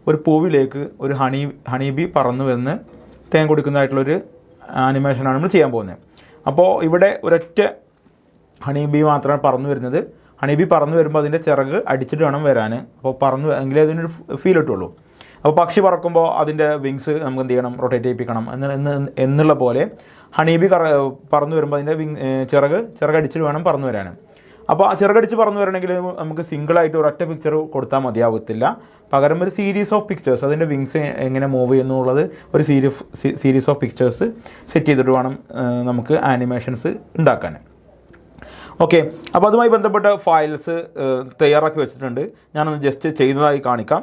ഒരു പൂവിലേക്ക് ഒരു ഹണി ബി പറന്നു വരുന്ന തേൻ കൊടുക്കുന്നതായിട്ടുള്ളൊരു ആനിമേഷനാണ് നമ്മൾ ചെയ്യാൻ പോകുന്നത്. അപ്പോൾ ഇവിടെ ഒരൊറ്റ ഹണി ബി മാത്രമാണ് പറന്നു വരുന്നത്. ഹണി ബി പറന്നു വരുമ്പോൾ അതിൻ്റെ ചിറക് അടിച്ചിട്ട് വേണം വരാൻ. അപ്പോൾ എങ്കിലേ അതിനൊരു ഫീൽ കിട്ടുള്ളൂ. അപ്പോൾ പക്ഷി പറക്കുമ്പോൾ അതിൻ്റെ വിങ്സ് നമുക്ക് എന്ത് ചെയ്യണം, റൊട്ടേറ്റ് ചെയ്യിപ്പിക്കണം എന്നുള്ള പോലെ ഹണി ബി പറന്നു വരുമ്പോൾ അതിൻ്റെ ചിറകടിച്ചിട്ട് വേണം പറന്നു വരാൻ. അപ്പോൾ ആ ചിറകടിച്ച് പറന്നു വരണമെങ്കിൽ നമുക്ക് സിംഗിളായിട്ട് ഒരൊറ്റ പിക്ചർ കൊടുത്താൽ മതിയാവത്തില്ല. പകരം ഒരു സീരീസ് ഓഫ് പിക്ചേഴ്സ്, അതിൻ്റെ വിങ്സ് എങ്ങനെ മൂവ് ചെയ്യുന്നുള്ളത് ഒരു സീരീസ് ഓഫ് പിക്ചേഴ്സ് സെറ്റ് ചെയ്തിട്ട് വേണം നമുക്ക് ആനിമേഷൻസ് ഉണ്ടാക്കാൻ. ഓക്കെ, അപ്പോൾ അതുമായി ബന്ധപ്പെട്ട ഫയൽസ് തയ്യാറാക്കി വെച്ചിട്ടുണ്ട്. ഞാനൊന്ന് ജസ്റ്റ് ചെയ്യുന്നതായി കാണിക്കാം.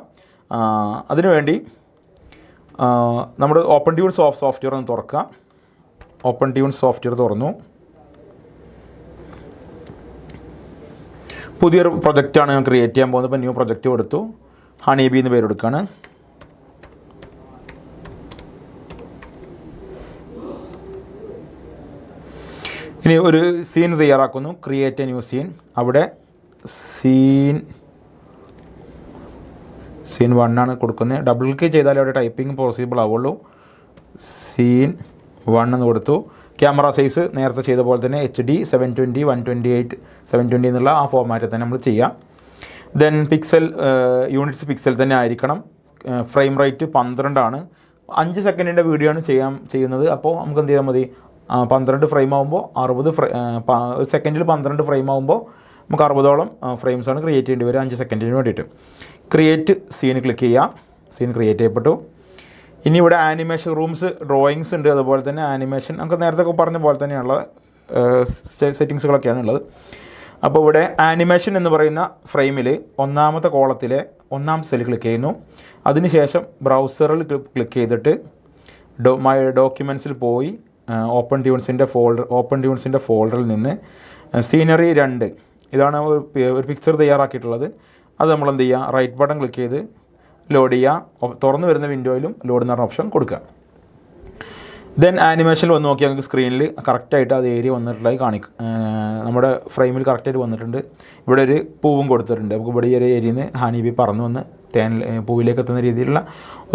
അതിനുവേണ്ടി നമ്മുടെ ഓപ്പൺ ട്യൂൺ സോഫ്റ്റ്വെയർ ഒന്ന് തുറക്കുക. ഓപ്പൺ ട്യൂൺ സോഫ്റ്റ്വെയർ തുറന്നു. പുതിയൊരു പ്രൊജക്റ്റാണ് ഞാൻ ക്രിയേറ്റ് ചെയ്യാൻ പോകുന്നത്. ഇപ്പോൾ ന്യൂ പ്രൊജക്റ്റ് കൊടുത്തു, ഹണി ബി എന്ന് പേരെടുക്കുകയാണ്. ഇനി ഒരു സീൻ തയ്യാറാക്കുന്നു. Create a new scene. അവിടെ സീൻ 1 കൊടുക്കുന്നത്. ഡബിൾ ക്ലിക്ക് ചെയ്താലേ അവിടെ ടൈപ്പിംഗ് പോസിബിൾ ആവുള്ളൂ. സീൻ 1 എന്ന് കൊടുത്തു. ക്യാമറ സൈസ് നേരത്തെ ചെയ്ത പോലെ തന്നെ HD 720 128 720 എന്നുള്ള ആ ഫോർമാറ്റിൽ തന്നെ നമ്മൾ ചെയ്യാം. ദെൻ പിക്സൽ യൂണിറ്റ്സ് പിക്സൽ തന്നെ ആയിരിക്കണം. ഫ്രെയിം റേറ്റ് 12 ആണ്. 5 സെക്കൻഡിൻ്റെ വീഡിയോ ആണ് ചെയ്യുന്നത്. അപ്പോൾ നമുക്ക് എന്ത് ചെയ്താൽ മതി, 12 ഫ്രെയിം ആകുമ്പോൾ 60 ഒരു സെക്കൻഡിൽ 12 ഫ്രെയിം ആകുമ്പോൾ നമുക്ക് 60ഓളം ഫ്രെയിംസാണ് ക്രിയേറ്റ് ചെയ്യേണ്ടി വരും 5 സെക്കൻഡിന് വേണ്ടിയിട്ട്. ക്രിയേറ്റ് സീൻ ക്ലിക്ക് ചെയ്യുക. സീൻ ക്രിയേറ്റ് ചെയ്യപ്പെട്ടു. ഇനി ഇവിടെ ആനിമേഷൻ റൂംസ്, ഡ്രോയിങ്സ് ഉണ്ട്. അതുപോലെ തന്നെ ആനിമേഷൻ നമുക്ക് നേരത്തെ പറഞ്ഞ പോലെ തന്നെയുള്ള സെറ്റിങ്സുകളൊക്കെയാണ് ഉള്ളത്. അപ്പോൾ ഇവിടെ ആനിമേഷൻ എന്ന് പറയുന്ന ഫ്രെയിമിൽ 1ാമത്തെ കോളത്തിലെ 1ാമത്തെ സെൽ ക്ലിക്ക് ചെയ്യുന്നു. അതിനുശേഷം ബ്രൗസറിൽ ക്ലിക്ക് ചെയ്തിട്ട് ഡോക്യുമെൻറ്റ്സിൽ പോയി ഓപ്പൺ ട്യൂൺസിൻ്റെ ഫോൾഡറിൽ നിന്ന് സീനറി 2 ഇതാണ് ഒരു പിക്ചർ തയ്യാറാക്കിയിട്ടുള്ളത്. അത് നമ്മൾ എന്ത് ചെയ്യുക, റൈറ്റ് ബട്ടൺ ക്ലിക്ക് ചെയ്ത് ലോഡ് ചെയ്യുക. തുറന്നു വരുന്ന വിൻഡോയിലും ലോഡ് എന്ന് പറഞ്ഞ ഓപ്ഷൻ കൊടുക്കുക. ദെൻ ആനിമേഷനിൽ വന്ന് നോക്കിയാൽ നമുക്ക് സ്ക്രീനിൽ കറക്റ്റായിട്ട് അത് ഏരിയ വന്നിട്ടുള്ളതായി കാണിക്കും. നമ്മുടെ ഫ്രെയിമിൽ കറക്റ്റായിട്ട് വന്നിട്ടുണ്ട്. ഇവിടെ ഒരു പൂവും കൊടുത്തിട്ടുണ്ട്. നമുക്ക് ഇവിടെ ഈ ഒരു ഏരിയയിൽ നിന്ന് ഹണി ബി പറന്ന് വന്ന് പൂവിലേക്ക് എത്തുന്ന രീതിയിലുള്ള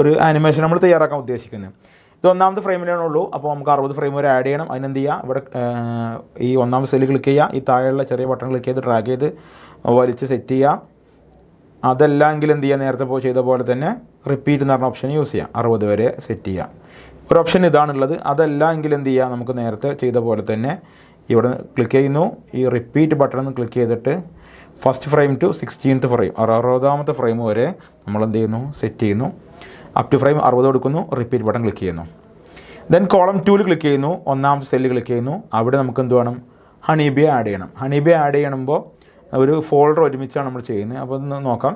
ഒരു ആനിമേഷൻ നമ്മൾ തയ്യാറാക്കാൻ ഉദ്ദേശിക്കുന്നത്. ഇത് 1ാമത്തെ ഫ്രെയിമിലാണുള്ളൂ. അപ്പോൾ നമുക്ക് 60 ഫ്രെയിം വരെ ആഡ് ചെയ്യണം. അതിനെന്ത് ചെയ്യുക, ഇവിടെ ഈ 1ാമത്തെ സെല്ല് ക്ലിക്ക് ചെയ്യുക. ഈ താഴെയുള്ള ചെറിയ ബട്ടൺ ക്ലിക്ക് ചെയ്ത് ഡ്രാഗ് ചെയ്ത് വലിച്ച് സെറ്റ് ചെയ്യുക. അതല്ലെങ്കിൽ എന്ത് ചെയ്യുക, നേരത്തെ ചെയ്ത പോലെ തന്നെ റിപ്പീറ്റ് എന്ന് പറഞ്ഞ ഓപ്ഷൻ യൂസ് ചെയ്യുക. 60 വരെ സെറ്റ് ചെയ്യുക. ഒരു ഓപ്ഷൻ ഇതാണുള്ളത്. അതല്ല എങ്കിൽ എന്ത് ചെയ്യുക, നമുക്ക് നേരത്തെ ചെയ്ത പോലെ തന്നെ ഇവിടെ ക്ലിക്ക് ചെയ്യുന്നു. ഈ റിപ്പീറ്റ് ബട്ടൺ ക്ലിക്ക് ചെയ്തിട്ട് first frame to 16th frame 60ാമത്തെ ഫ്രെയിം വരെ നമ്മൾ എന്ത് ചെയ്യുന്നു, സെറ്റ് ചെയ്യുന്നു. അപ് ടു ഫ്രെയിം 60 കൊടുക്കുന്നു. റിപ്പീറ്റ് ബട്ടൺ ക്ലിക്ക് ചെയ്യുന്നു. ദെൻ കോളം 2ൽ ക്ലിക്ക് ചെയ്യുന്നു. 1ാമത്തെ സെല്ല് ക്ലിക്ക് ചെയ്യുന്നു. അവിടെ നമുക്ക് എന്ത് വേണം, ഹണി ബി ആഡ് ചെയ്യണം. ഹണി ബി ആഡ് ചെയ്യുമ്പോൾ ഒരു ഫോൾഡർ ഒരുമിച്ചാണ് നമ്മൾ ചെയ്യുന്നത്. അപ്പോൾ ഒന്ന് നോക്കാം.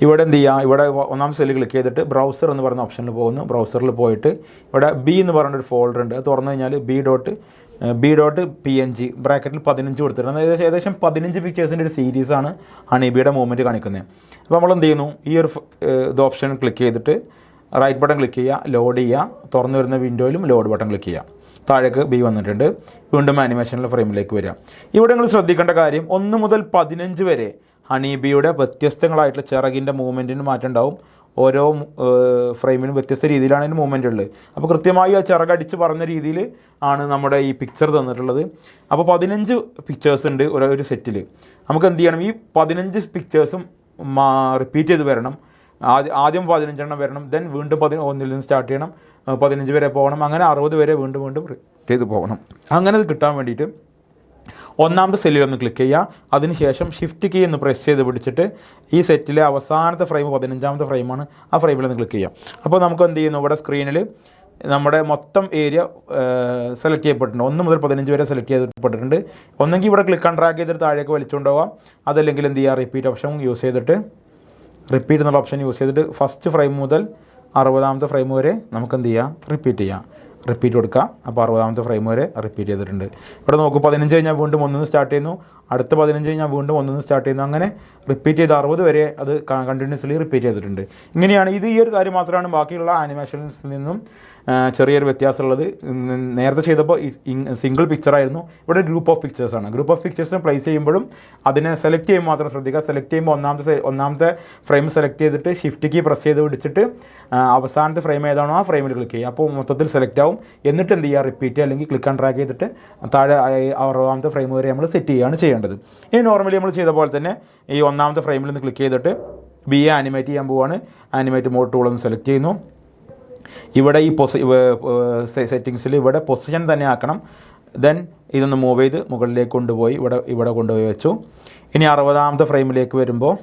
ഇവിടെ എന്ത് ചെയ്യുക, ഇവിടെ 1ാമത്തെ സെല്ല് ക്ലിക്ക് ചെയ്തിട്ട് ബ്രൗസർ എന്ന് പറയുന്ന ഓപ്ഷനിൽ പോകുന്നു. ബ്രൗസറിൽ പോയിട്ട് ഇവിടെ ബി എന്ന് പറഞ്ഞൊരു ഫോൾഡർ ഉണ്ട്. അത് തുറന്നു കഴിഞ്ഞാൽ b.png ബ്രാക്കറ്റിൽ 15 കൊടുത്തിട്ടുണ്ട്. ഏകദേശം 15 പിക്ചേഴ്സിൻ്റെ ഒരു സീരീസാണ് ഹണി ബിയുടെ മൂവ്മെൻറ്റ് കാണിക്കുന്നത്. അപ്പോൾ നമ്മൾ എന്ത് ചെയ്യുന്നു, ഈ ഒരു ഇത് ഓപ്ഷൻ ക്ലിക്ക് ചെയ്തിട്ട് റൈറ്റ് ബട്ടൺ ക്ലിക്ക് ചെയ്യുക, ലോഡ് ചെയ്യുക. തുറന്നു വരുന്ന വിൻഡോയിലും ലോഡ് ബട്ടൺ ക്ലിക്ക് ചെയ്യുക. താഴേക്ക് ബി വന്നിട്ടുണ്ട്. വീണ്ടും ആനിമേഷനിലെ ഫ്രെയിമിലേക്ക് വരിക. ഇവിടെ നിങ്ങൾ ശ്രദ്ധിക്കേണ്ട കാര്യം 1 മുതൽ 15 വരെ ഹണി ബിയുടെ വ്യത്യസ്തങ്ങളായിട്ടുള്ള ചിറകിൻ്റെ മൂവ്മെൻറ്റിന് മാറ്റം ഉണ്ടാവും. ഓരോ ഫ്രെയിമിനും വ്യത്യസ്ത രീതിയിലാണ് അതിന് മൂവ്മെൻ്റ് ഉള്ളത്. അപ്പോൾ കൃത്യമായി ആ ചിറകടിച്ച് പറഞ്ഞ രീതിയിൽ ആണ് നമ്മുടെ ഈ പിക്ചർ തന്നിട്ടുള്ളത്. അപ്പോൾ 15 പിക്ചേഴ്സ് ഉണ്ട് ഒരു സെറ്റിൽ. നമുക്ക് എന്ത് ചെയ്യണം, ഈ 15 പിക്ചേഴ്സും റിപ്പീറ്റ് ചെയ്ത് വരണം. ആദ്യം 15 എണ്ണം വരണം. ദെൻ വീണ്ടും 1ൽ നിന്ന് സ്റ്റാർട്ട് ചെയ്യണം. 15 വരെ പോകണം. അങ്ങനെ 60 വരെ വീണ്ടും റിപ്പീറ്റ് ചെയ്ത് പോകണം. അങ്ങനെ അത് കിട്ടാൻ വേണ്ടിയിട്ട് 1ാമത്തെ സെല്ലിൽ ഒന്ന് ക്ലിക്ക് ചെയ്യുക. അതിനുശേഷം ഷിഫ്റ്റ് കീ ഒന്ന് പ്രസ് ചെയ്ത് പിടിച്ചിട്ട് ഈ സെറ്റിലെ അവസാനത്തെ ഫ്രെയിം 15ാമത്തെ ഫ്രെയിമാണ്. ആ ഫ്രെയിമിൽ ഒന്ന് ക്ലിക്ക് ചെയ്യാം. അപ്പോൾ നമുക്ക് എന്ത് ചെയ്യുന്നു, ഇവിടെ സ്ക്രീനിൽ നമ്മുടെ മൊത്തം ഏരിയ സെലക്ട് ചെയ്യപ്പെട്ടിട്ടുണ്ട്. 1 മുതൽ 15 വരെ സെലക്ട് ചെയ്യപ്പെട്ടിട്ടുണ്ട്. ഒന്നെങ്കിൽ ഇവിടെ ക്ലിക്ക് ആൻഡ് ഡ്രാഗ് ചെയ്തിട്ട് താഴേക്ക് വലിച്ചുകൊണ്ടുപോകാം. അതല്ലെങ്കിൽ എന്ത് ചെയ്യുക, റിപ്പീറ്റ് ഓപ്ഷൻ യൂസ് ചെയ്തിട്ട് ഫസ്റ്റ് ഫ്രെയിം മുതൽ 60ാമത്തെ ഫ്രെയിം വരെ നമുക്ക് എന്ത് ചെയ്യാം, റിപ്പീറ്റ് ചെയ്യാം. റിപ്പീറ്റ് കൊടുക്കുക. അപ്പോൾ 60ാമത്തെ ഫ്രെയിം വരെ റിപ്പീറ്റ് ചെയ്തിട്ടുണ്ട്. ഇവിടെ നോക്കൂ, 15 കഴിഞ്ഞാൽ വീണ്ടും 1 സ്റ്റാർട്ട് ചെയ്യുന്നു. അടുത്ത 15 കഴിഞ്ഞാൽ വീണ്ടും 1 സ്റ്റാർട്ട് ചെയ്യുന്നു. അങ്ങനെ റിപ്പീറ്റ് ചെയ്ത് 60 വരെ അത് കണ്ടിന്യൂസ്ലി റിപ്പീറ്റ് ചെയ്തിട്ടുണ്ട്. ഇങ്ങനെയാണ് ഇത്. ഈ ഒരു കാര്യം മാത്രമാണ് ബാക്കിയുള്ള ആനിമേഷൻസിൽ നിന്നും ചെറിയൊരു വ്യത്യാസമുള്ളത്. നേരത്തെ ചെയ്തപ്പോൾ സിംഗിൾ പിക്ചറായിരുന്നു. ഇവിടെ ഗ്രൂപ്പ് ഓഫ് പിക്ചേഴ്സാണ്. ഗ്രൂപ്പ് ഓഫ് പിക്ചേഴ്സിനെ പ്ലേസ് ചെയ്യുമ്പോഴും അതിനെ സെലക്ട് ചെയ്യുമ്പോൾ മാത്രം ശ്രദ്ധിക്കുക. സെലക്ട് ചെയ്യുമ്പോൾ ഒന്നാമത്തെ ഫ്രെയിം സെലക്ട് ചെയ്തിട്ട് ഷിഫ്റ്റ് കീ പ്രസ് ചെയ്ത് പിടിച്ചിട്ട് അവസാനത്തെ ഫ്രെയിം ഏതാണോ ആ ഫ്രെയിമിൽ ക്ലിക്ക് ചെയ്യുക. അപ്പോൾ മൊത്തത്തിൽ സെലക്ട് ആവും. എന്നിട്ട് എന്ത് ചെയ്യുക, റിപ്പീറ്റ് അല്ലെങ്കിൽ ക്ലിക്ക് ആൻഡ് ഡ്രാഗ് ചെയ്തിട്ട് താഴെ 60ാമത്തെ ഫ്രെയിം വരെ നമ്മൾ സെറ്റ് ചെയ്യുകയാണ് ചെയ്യേണ്ടത്. ഇനി നോർമലി നമ്മൾ ചെയ്ത പോലെ തന്നെ ഈ 1ാമത്തെ ഫ്രെയിമിൽ നിന്ന് ക്ലിക്ക് ചെയ്തിട്ട് ബിയെ ആനിമേറ്റ് ചെയ്യാൻ പോവുകയാണ്. ആനിമേറ്റ് മോഡ് ടൂൾ ഒന്ന് സെലക്ട് ചെയ്യുന്നു. ഇവിടെ ഈ സെറ്റിങ്സിൽ ഇവിടെ പൊസിഷൻ തന്നെ ആക്കണം. ദെൻ ഇതൊന്ന് മൂവ് ചെയ്ത് മുകളിലേക്ക് കൊണ്ടുപോയി ഇവിടെ കൊണ്ടുപോയി വെച്ചു. ഇനി 60ാമത്തെ ഫ്രെയിമിലേക്ക് വരുമ്പോൾ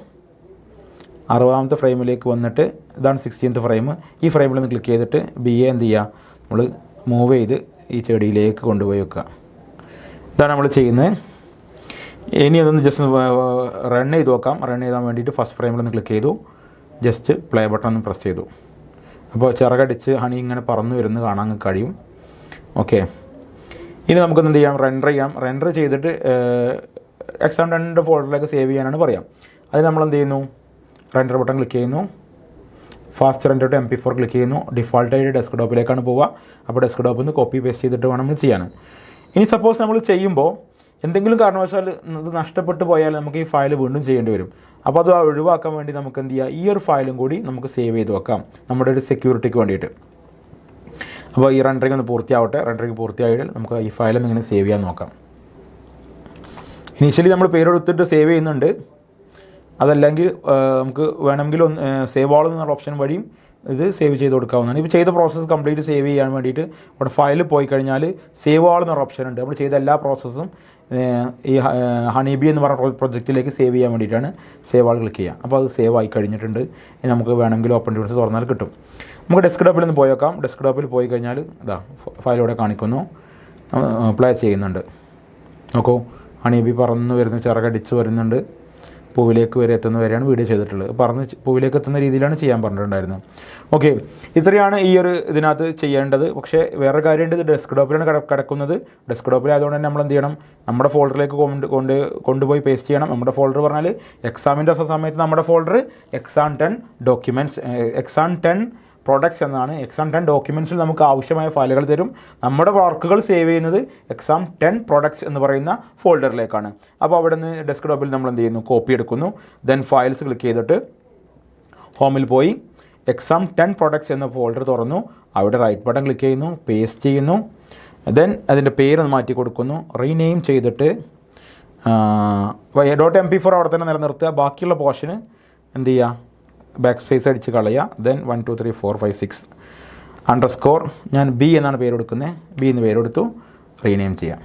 60ാമത്തെ ഫ്രെയിമിലേക്ക് വന്നിട്ട് ഇതാണ് 16th ഫ്രെയിം. ഈ ഫ്രെയിമിൽ നിന്ന് ക്ലിക്ക് ചെയ്തിട്ട് ബിയെ എന്ത് ചെയ്യുക, നമ്മൾ മൂവ് ചെയ്ത് ഈ ചെടിയിലേക്ക് കൊണ്ടുപോയി വെക്കുക. ഇതാണ് നമ്മൾ ചെയ്യുന്നത്. ഇനി അതൊന്ന് ജസ്റ്റ് റൺ ചെയ്ത് നോക്കാം. റൺ ചെയ്താൻ വേണ്ടിയിട്ട് ഫസ്റ്റ് ഫ്രെയിമിലൊന്ന് ക്ലിക്ക് ചെയ്തു, ജസ്റ്റ് പ്ലേ ബട്ടൺ ഒന്ന് പ്രസ് ചെയ്തു. അപ്പോൾ ചിറകടിച്ച് ഹണി ഇങ്ങനെ പറന്ന് വരുന്നത് കാണാൻ കഴിയും. ഓക്കെ, ഇനി നമുക്കൊന്ന് എന്ത് ചെയ്യാം, റെൻഡർ ചെയ്യാം. റെൻഡർ ചെയ്തിട്ട് exam2 ഫോൾഡറിലേക്ക് സേവ് ചെയ്യാനാണ് പറയാം. അതിന് നമ്മൾ എന്ത് ചെയ്യുന്നു, റെൻഡർ ബട്ടൺ ക്ലിക്ക് ചെയ്യുന്നു, fast render to MP4 click ചെയ്യുന്നു. ഡിഫോൾട്ടായിട്ട് ഡെസ്ക്ടോപ്പിലേക്കാണ് പോവുക. അപ്പോൾ ഡെസ്ക്ടോപ്പിൽ നിന്ന് കോപ്പി പേസ്റ്റ് ചെയ്തിട്ട് വേണം നമ്മൾ ചെയ്യാൻ. ഇനി സപ്പോസ് നമ്മൾ ചെയ്യുമ്പോൾ എന്തെങ്കിലും കാരണവശാൽ ഇത് നഷ്ടപ്പെട്ടു പോയാൽ നമുക്ക് ഈ ഫയൽ വീണ്ടും ചെയ്യേണ്ടി വരും. അപ്പോൾ അത് ഒഴിവാക്കാൻ വേണ്ടി നമുക്ക് എന്ത് ചെയ്യുക, ഈ ഒരു ഫയലും കൂടി നമുക്ക് സേവ് ചെയ്ത് വെക്കാം നമ്മുടെ ഒരു സെക്യൂരിറ്റിക്ക് വേണ്ടിയിട്ട്. അപ്പോൾ ഈ റെൻഡറിങ് ഒന്ന് പൂർത്തിയാവട്ടെ. റെൻഡറിങ് പൂർത്തിയായിട്ട് നമുക്ക് ഈ ഫയലൊന്ന് ഇങ്ങനെ സേവ് ചെയ്യാൻ നോക്കാം. ഇനീഷ്യലി നമ്മൾ പേരെടുത്തിട്ട് സേവ് ചെയ്യുന്നുണ്ട്. അതല്ലെങ്കിൽ നമുക്ക് വേണമെങ്കിൽ ഒന്ന് സേവ് ആൾ എന്നുള്ള ഓപ്ഷൻ വഴിയും ഇത് സേവ് ചെയ്ത് കൊടുക്കാവുന്നതാണ്. ഇപ്പോൾ ചെയ്ത പ്രോസസ്സ് കംപ്ലീറ്റ് സേവ് ചെയ്യാൻ വേണ്ടിയിട്ട് ഇവിടെ ഫയൽ പോയി കഴിഞ്ഞാൽ സേവ് ആൾ എന്നൊരു ഓപ്ഷൻ ഉണ്ട്. നമ്മൾ ചെയ്ത എല്ലാ പ്രോസസ്സും ഈ ഹണിബി എന്ന് പറഞ്ഞ പ്രൊജക്റ്റിലേക്ക് സേവ് ചെയ്യാൻ വേണ്ടിയിട്ടാണ് സേവ് ആൾ ക്ലിക്ക് ചെയ്യുക. അപ്പോൾ അത് സേവ് ആയി കഴിഞ്ഞിട്ടുണ്ട്. ഇനി നമുക്ക് വേണമെങ്കിൽ ഓപ്പൺ ഡിവൈസ് തുറന്നാൽ കിട്ടും. നമുക്ക് ഡെസ്ക്ടോപ്പിൽ നിന്ന് പോയി നോക്കാം. ഡെസ്ക്ടോപ്പിൽ പോയി കഴിഞ്ഞാൽ ഇതാ ഫയൽ ഇവിടെ കാണിക്കുന്നു, പ്ലേ ചെയ്യുന്നുണ്ട്. നോക്കൂ, ഹണിബി പറന്ന് വരുന്നു, ചിറകടിച്ച് വരുന്നുണ്ട്, പൂവിലേക്ക് വരെ എത്തുന്ന വരെയാണ് വീഡിയോ ചെയ്തിട്ടുള്ളത്. പറന്ന് പൂവിലേക്ക് എത്തുന്ന രീതിയിലാണ് ചെയ്യാൻ പറഞ്ഞിട്ടുണ്ടായിരുന്നത്. ഓക്കെ, ഇത്രയാണ് ഈ ഒരു ഇതിനകത്ത് ചെയ്യേണ്ടത്. പക്ഷേ വേറെ കാര്യമുണ്ട്, ഇത് ഡെസ്ക്ടോപ്പിലാണ് കിടക്കുന്നത്. ഡെസ്ക്ടോപ്പിലായതുകൊണ്ട് തന്നെ നമ്മൾ എന്ത് ചെയ്യണം, നമ്മുടെ ഫോൾഡറിലേക്ക് കൊണ്ടുപോയി പേസ്റ്റ് ചെയ്യണം. നമ്മുടെ ഫോൾഡർ പറഞ്ഞാൽ എക്സാമിൻ്റെ സമയത്ത് നമ്മുടെ folder exam10 documents, exam10 products എന്നാണ്. exam10 ഡോക്യുമെൻറ്റ്സിൽ നമുക്ക് ആവശ്യമായ ഫയലുകൾ തരും. നമ്മുടെ വർക്കുകൾ സേവ് ചെയ്യുന്നത് exam10 പ്രോഡക്ട്സ് എന്ന് പറയുന്ന ഫോൾഡറിലേക്കാണ്. അപ്പോൾ അവിടെ നിന്ന് ഡെസ്ക്ടോപ്പിൽ നമ്മൾ എന്ത് ചെയ്യുന്നു, കോപ്പി എടുക്കുന്നു. ദെൻ ഫയൽസ് ക്ലിക്ക് ചെയ്തിട്ട് ഹോമിൽ പോയി exam10 പ്രോഡക്ട്സ് എന്ന ഫോൾഡർ തുറന്നു. അവിടെ റൈറ്റ് ബട്ടൺ ക്ലിക്ക് ചെയ്യുന്നു, പേസ്റ്റ് ചെയ്യുന്നു. ദെൻ അതിൻ്റെ പേരൊന്ന് മാറ്റി കൊടുക്കുന്നു, റീനെയിം ചെയ്തിട്ട് .mp4 അവിടെ തന്നെ നിലനിർത്തുക. ബാക്കിയുള്ള പോർഷന് എന്ത് ചെയ്യുക, ബാക്ക് സ്പേസ് അടിച്ച് കളയുക. ദെൻ 1 2 3 4 5 6 അണ്ടർസ്കോർ ഞാൻ B എന്നാണ് പേര് കൊടുക്കുന്നത്. B എന്ന് പേരെടുത്തു, റീനെയിം ചെയ്യാം.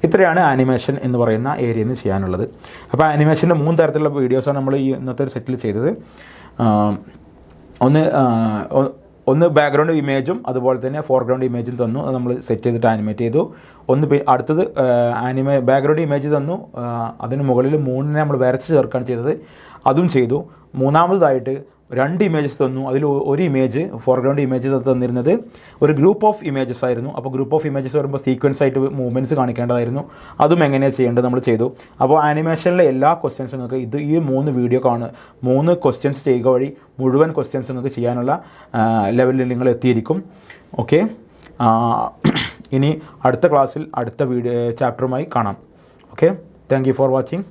ഇത്രയാണ് ആനിമേഷൻ എന്ന് പറയുന്ന ഏരിയയിൽ നിന്ന് ചെയ്യാനുള്ളത്. അപ്പോൾ ആനിമേഷൻ്റെ 3 തരത്തിലുള്ള വീഡിയോസാണ് നമ്മൾ ഈ ഇന്നത്തെ ഒരു സെറ്റിൽ ചെയ്തത്. ഒന്ന് ബാക്ക്ഗ്രൗണ്ട് ഇമേജും അതുപോലെ തന്നെ ഫോർഗ്രൗണ്ട് ഇമേജും തന്നു, അത് നമ്മൾ സെറ്റ് ചെയ്തിട്ട് ആനിമേറ്റ് ചെയ്തു. അടുത്തത് ബാക്ക്ഗ്രൗണ്ട് ഇമേജ് തന്നു, അതിന് മുകളിൽ 3 നമ്മൾ വരച്ച് ചേർക്കുകയാണ് ചെയ്തത്, അതും ചെയ്തു. മൂന്നാമതായിട്ട് 2 ഇമേജസ് തന്നു. അതിൽ ഒരു ഇമേജ് ഫോർഗ്രൗണ്ട് ഇമേജ് തന്നിരുന്നത് ഒരു ഗ്രൂപ്പ് ഓഫ് ഇമേജസ് ആയിരുന്നു. അപ്പോൾ ഗ്രൂപ്പ് ഓഫ് ഇമേജസ് വരുമ്പോൾ സീക്വൻസ് ആയിട്ട് മൂവ്മെൻറ്റ്സ് കാണിക്കേണ്ടതായിരുന്നു. അതും എങ്ങനെയാണ് ചെയ്യേണ്ടത് നമ്മൾ ചെയ്തു. അപ്പോൾ ആനിമേഷനിലെ എല്ലാ ക്വസ്റ്റ്യൻസും നിങ്ങൾക്ക് ഈ 3 വീഡിയോ 3 ക്വസ്റ്റ്യൻസ് ചെയ്യുക വഴി മുഴുവൻ ക്വസ്റ്റ്യൻസ് നിങ്ങൾക്ക് ചെയ്യാനുള്ള ലെവലിൽ നിങ്ങൾ എത്തിയിരിക്കും. ഓക്കെ, ഇനി അടുത്ത ക്ലാസ്സിൽ അടുത്ത ചാപ്റ്ററുമായി കാണാം. Okay, thank you for watching.